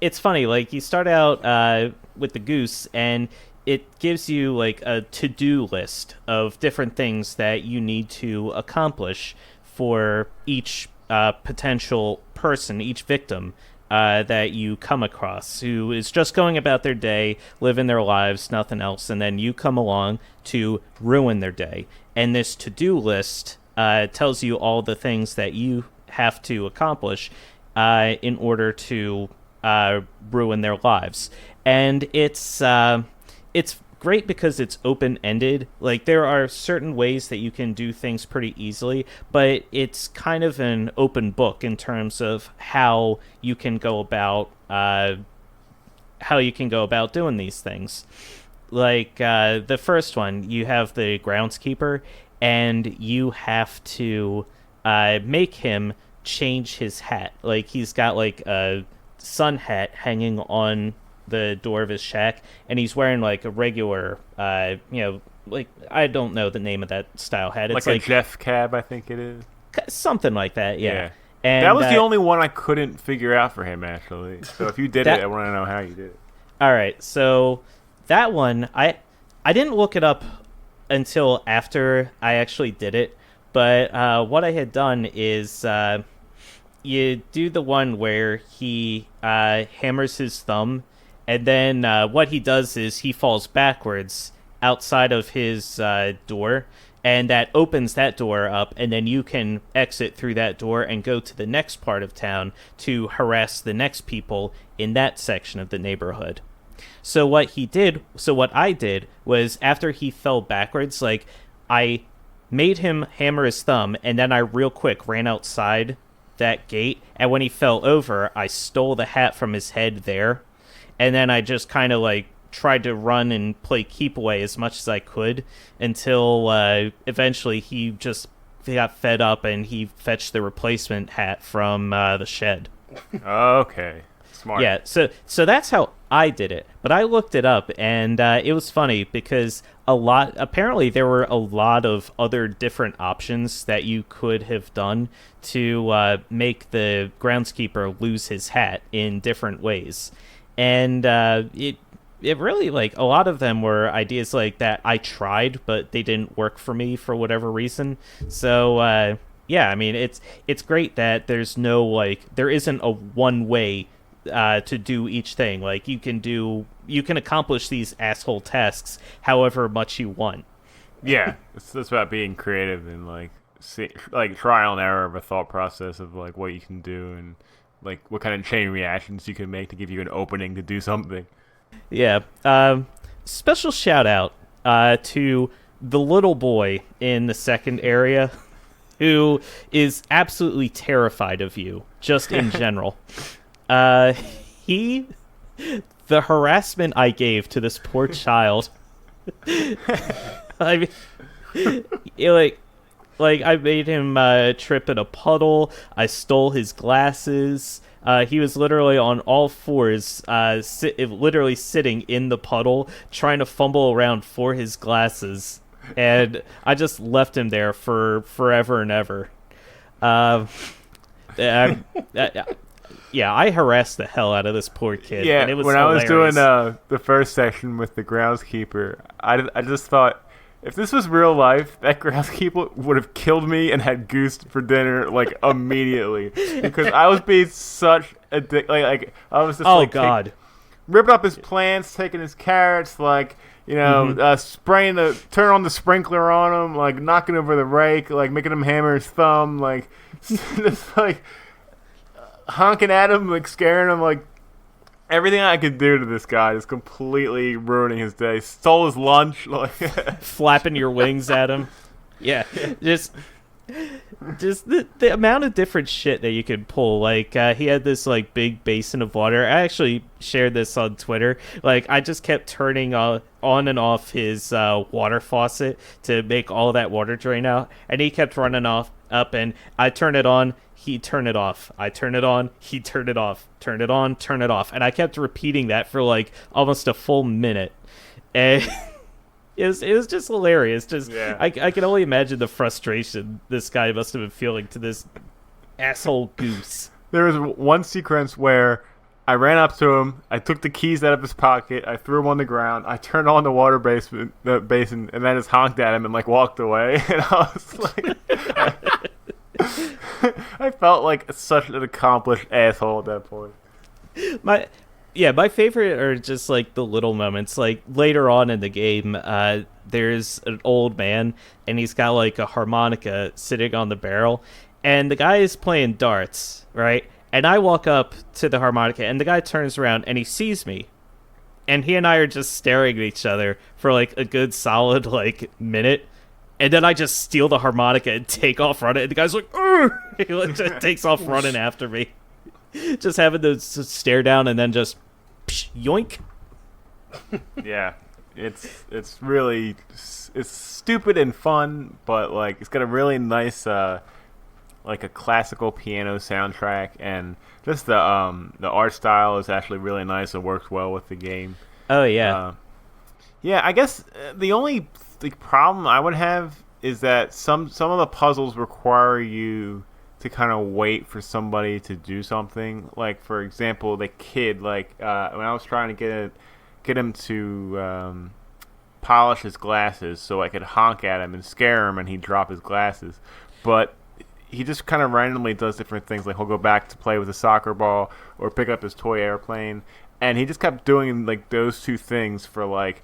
it's funny. Like, you start out with the goose, and it gives you like a to-do list of different things that you need to accomplish for each potential person, each victim that you come across, who is just going about their day, living their lives, nothing else, and then you come along to ruin their day. And this to-do list tells you all the things that you have to accomplish in order to ruin their lives. And it's great because it's open-ended. Like, there are certain ways that you can do things pretty easily, but it's kind of an open book in terms of how you can go about doing these things. Like, the first one, you have the groundskeeper, and you have to make him change his hat. Like, he's got like a sun hat hanging on the door of his shack, and he's wearing like a regular like, I don't know the name of that style hat. It's like a Jeff Cab, I think it is. Something like that, yeah. And that was the only one I couldn't figure out for him, actually. So if you did it, I want to know how you did it. All right, so that one, I didn't look it up until after I actually did it, but what I had done is you do the one where he hammers his thumb, and then what he does is he falls backwards outside of his door, and that opens that door up, and then you can exit through that door and go to the next part of town to harass the next people in that section of the neighborhood. So what I did was, after he fell backwards, like, I made him hammer his thumb, and then I real quick ran outside that gate, and when he fell over, I stole the hat from his head there. And then I just kind of like tried to run and play keep away as much as I could until eventually he just got fed up and he fetched the replacement hat from the shed. Okay, smart. Yeah, so that's how I did it. But I looked it up, and it was funny because apparently there were a lot of other different options that you could have done to make the groundskeeper lose his hat in different ways. And it really, like, a lot of them were ideas like that I tried, but they didn't work for me for whatever reason. So, yeah, I mean, it's great that there isn't a one way to do each thing. Like, you can accomplish these asshole tasks however much you want. Yeah, it's about being creative and like trial and error of a thought process of like what you can do and like what kind of chain reactions you can make to give you an opening to do something. Yeah. Special shout out to the little boy in the second area who is absolutely terrified of you, just in general. The harassment I gave to this poor child. I mean, Like I made him trip in a puddle. I stole his glasses. He was literally on all fours, literally sitting in the puddle, trying to fumble around for his glasses. And I just left him there for forever and ever. Yeah, I harassed the hell out of this poor kid. Yeah, and it was when hilarious. I was doing the first session with the groundskeeper, I just thought, if this was real life, that groundskeeper would have killed me and had Goose for dinner like immediately, because I was being such a dick. Like I was just God, ripping up his plants, taking his carrots, like turning on the sprinkler on him, like knocking over the rake, like making him hammer his thumb, like just like honking at him, like scaring him, like. Everything I could do to this guy is completely ruining his day. Stole his lunch, like flapping your wings at him. Yeah, just the amount of different shit that you could pull. Like he had this like big basin of water. I actually shared this on Twitter. Like I just kept turning on and off his water faucet to make all that water drain out, and he kept running up, and I turn it on. He'd turn it off. I turn it on. He'd turn it off. Turn it on. Turn it off. And I kept repeating that for like almost a full minute. And it was just hilarious. I can only imagine the frustration this guy must have been feeling to this asshole Goose. There was one sequence where I ran up to him. I took the keys out of his pocket. I threw them on the ground. I turned on the water basin, and then just honked at him and like walked away. And I was like. I felt like such an accomplished asshole at that point. My favorite are just like the little moments. Like later on in the game, there's an old man and he's got like a harmonica sitting on the barrel, and the guy is playing darts, right? And I walk up to the harmonica, and the guy turns around and he sees me, and he and I are just staring at each other for like a good solid like minute. And then I just steal the harmonica and take off running. And the guy's like, "Urgh!" He just takes off running after me. Just having to stare down and then just yoink. Yeah, it's really it's stupid and fun, but like it's got a really nice like a classical piano soundtrack, and just the art style is actually really nice. It works well with the game. Oh yeah. Yeah, I guess the only problem I would have is that some of the puzzles require you to kind of wait for somebody to do something. Like for example, the kid, like when I was trying to get him to polish his glasses so I could honk at him and scare him and he'd drop his glasses, but he just kind of randomly does different things. Like he'll go back to play with a soccer ball or pick up his toy airplane, and he just kept doing like those two things for like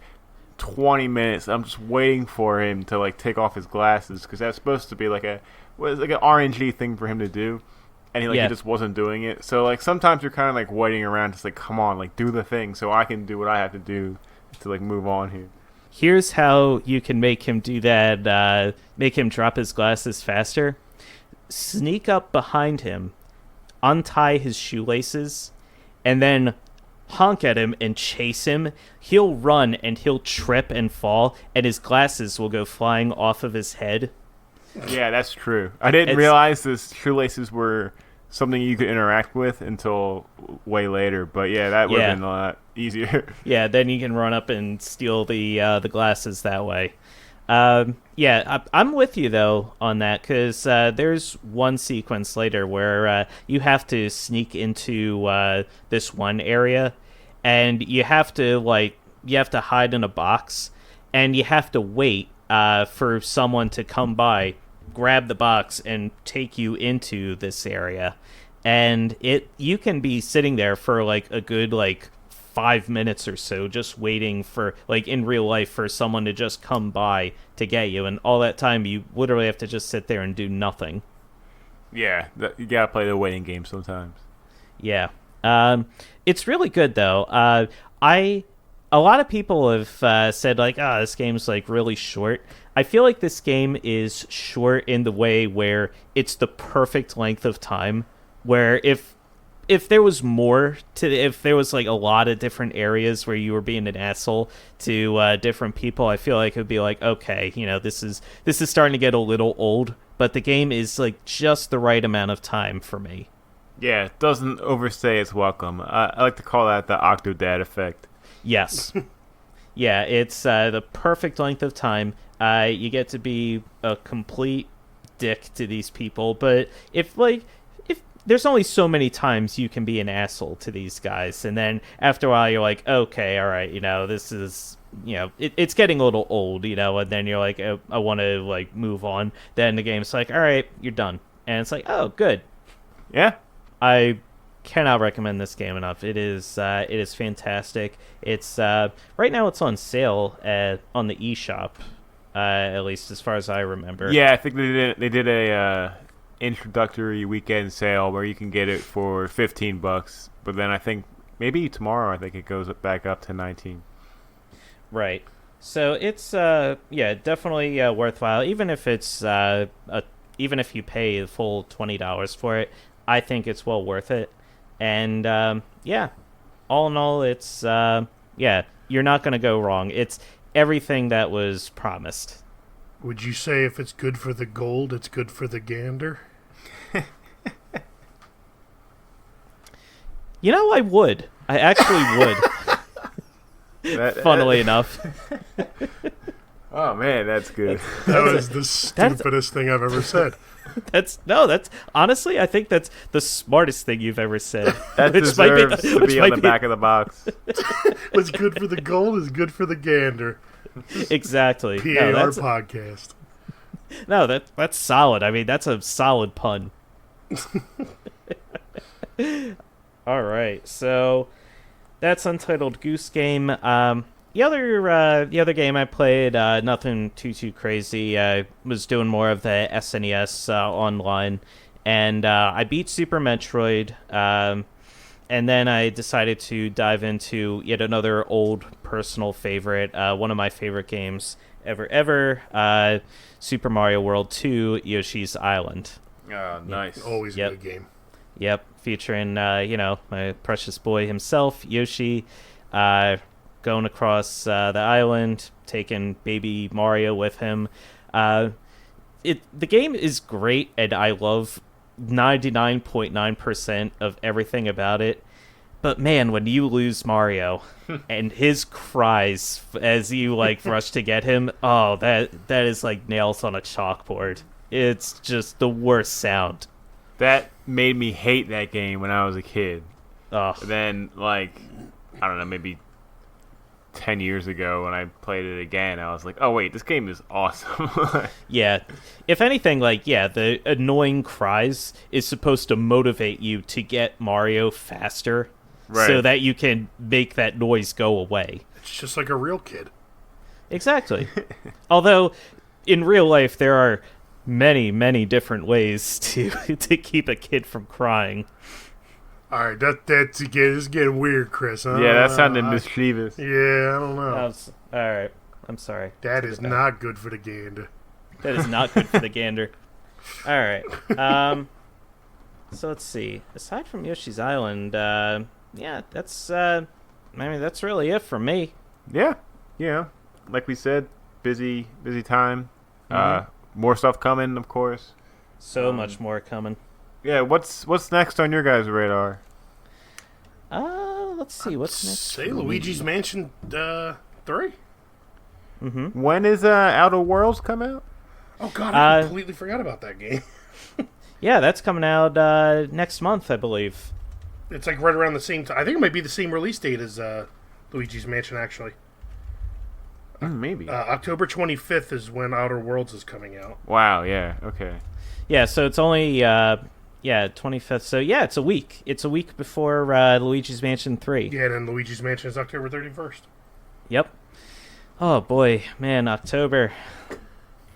20 minutes. I'm just waiting for him to like take off his glasses, because that's supposed to be like an RNG thing for him to do, and he just wasn't doing it. So like sometimes you're kind of like waiting around, just like, come on, like do the thing so I can do what I have to do to like move on here. Here's how you can make him do that. Make him drop his glasses faster. Sneak up behind him, untie his shoelaces, and then honk at him and chase him. He'll run and he'll trip and fall, and his glasses will go flying off of his head. Yeah, that's true. I didn't realize the shoelaces were something you could interact with until way later, but yeah, that would have been a lot easier. Yeah, then you can run up and steal the glasses that way. I'm with you though on that, because there's one sequence later where you have to sneak into this one area, and you have to hide in a box, and you have to wait for someone to come by, grab the box, and take you into this area. And you can be sitting there for like a good 5 minutes or so, just waiting for, like in real life, for someone to just come by to get you, and all that time you literally have to just sit there and do nothing. Yeah, you gotta play the waiting game sometimes. Yeah. It's really good though. A lot of people have said like, this game's like really short. I feel like this game is short in the way where it's the perfect length of time, where if if there was more to, if there was like a lot of different areas where you were being an asshole to different people, I feel like it would be like, okay, this is starting to get a little old, but the game is like just the right amount of time for me. Yeah, it doesn't overstay its welcome. I like to call that the Octodad effect. Yes. Yeah, it's the perfect length of time. You get to be a complete dick to these people, but if there's only so many times you can be an asshole to these guys, and then after a while you're like, okay, all right, this is, it's getting a little old, and then you're like, I want to like move on. Then the game's like, all right, you're done, and it's like, oh, good. Yeah, I cannot recommend this game enough. It is fantastic. It's right now it's on sale on the eShop, at least as far as I remember. Yeah, I think they did a introductory weekend sale where you can get it for $15, but then I think maybe tomorrow it goes back up to 19. Right. So it's definitely worthwhile, even if it's even if you pay the full $20 for it. I think it's well worth it. And all in all, it's you're not going to go wrong. It's everything that was promised. Would you say if it's good for the gold, it's good for the gander? I would. I actually would. Funnily enough. Oh man, that's good. That was the stupidest thing I've ever said. That's honestly, I think that's the smartest thing you've ever said. That deserves to be on the back of the box. What's good for the gold is good for the gander. Exactly. PAR podcast. No, that's solid. I mean, that's a solid pun. All right, so that's Untitled Goose Game. The other game I played, nothing too crazy. I was doing more of the SNES online, and I beat Super Metroid. And then I decided to dive into yet another old personal favorite, one of my favorite games ever, Super Mario World 2: Yoshi's Island. Oh, nice. Always a good game. Yep, featuring my precious boy himself, Yoshi, going across the island, taking baby Mario with him. The game is great, and I love 99.9% of everything about it. But man, when you lose Mario and his cries as you rush to get him, oh, that is like nails on a chalkboard. It's just the worst sound. That made me hate that game when I was a kid. Oh. Then, I don't know, maybe 10 years ago when I played it again, I was like, oh wait, this game is awesome. Yeah. If anything, the annoying cries is supposed to motivate you to get Mario faster, right, so that you can make that noise go away. It's just like a real kid. Exactly. Although, in real life, there are many different ways to keep a kid from crying. All right, that's it's getting weird, Chris. Yeah, that sounded mischievous. Yeah, I don't know. All right, I'm sorry. That is not good for the gander. That is not good for the gander. All right. So let's see. Aside from Yoshi's Island, that's that's really it for me. Yeah. Like we said, busy time. Mm-hmm. More stuff coming, of course. So much more coming. Yeah, what's next on your guys' radar? Let's see. What's next? Say Luigi's Mansion 3. Mm-hmm. When is Outer Worlds come out? Oh God, I completely forgot about that game. Yeah, that's coming out next month, I believe. It's right around the same time. I think it might be the same release date as Luigi's Mansion, actually. Maybe. October 25th is when Outer Worlds is coming out. Wow, yeah, okay. Yeah, so it's only 25th. So yeah, it's a week. It's a week before Luigi's Mansion 3. Yeah, and then Luigi's Mansion is October 31st. Yep. Oh boy, man, October.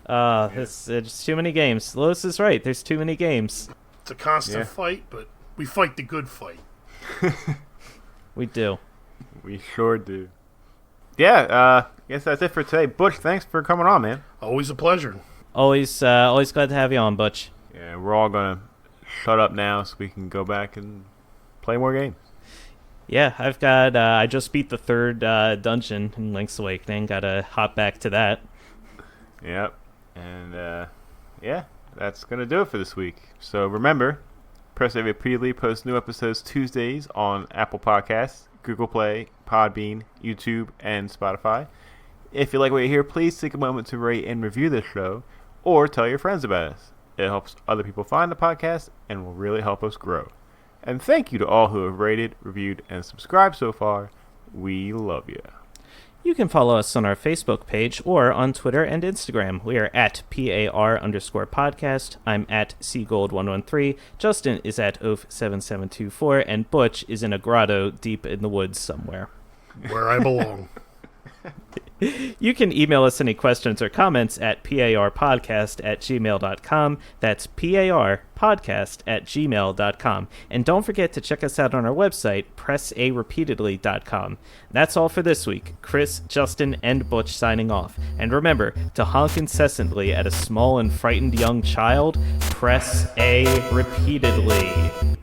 It's too many games. Lois is right. There's too many games. It's a constant fight, but we fight the good fight. We do. We sure do. Yeah, I guess that's it for today. Butch, thanks for coming on, man. Always a pleasure. Always glad to have you on, Butch. Yeah, we're all gonna shut up now so we can go back and play more games. Yeah, I've got. I just beat the third dungeon in Link's Awakening. Gotta hop back to that. Yep. And yeah, that's gonna do it for this week. So remember, Press Save repeatedly posts new episodes Tuesdays on Apple Podcasts, Google Play, Podbean, YouTube, and Spotify. If you like what you hear, please take a moment to rate and review this show, or tell your friends about us. It helps other people find the podcast and will really help us grow. And thank you to all who have rated, reviewed, and subscribed so far. We love you. You can follow us on our Facebook page or on Twitter and Instagram. We are at PAR_podcast. I'm at Seagold113. Justin is at Oaf7724. And Butch is in a grotto deep in the woods somewhere. Where I belong. You can email us any questions or comments at parpodcast@gmail.com. That's parpodcast@gmail.com. And don't forget to check us out on our website, pressarepeatedly.com. That's all for this week. Chris, Justin, and Butch signing off. And remember to honk incessantly at a small and frightened young child. Press A repeatedly.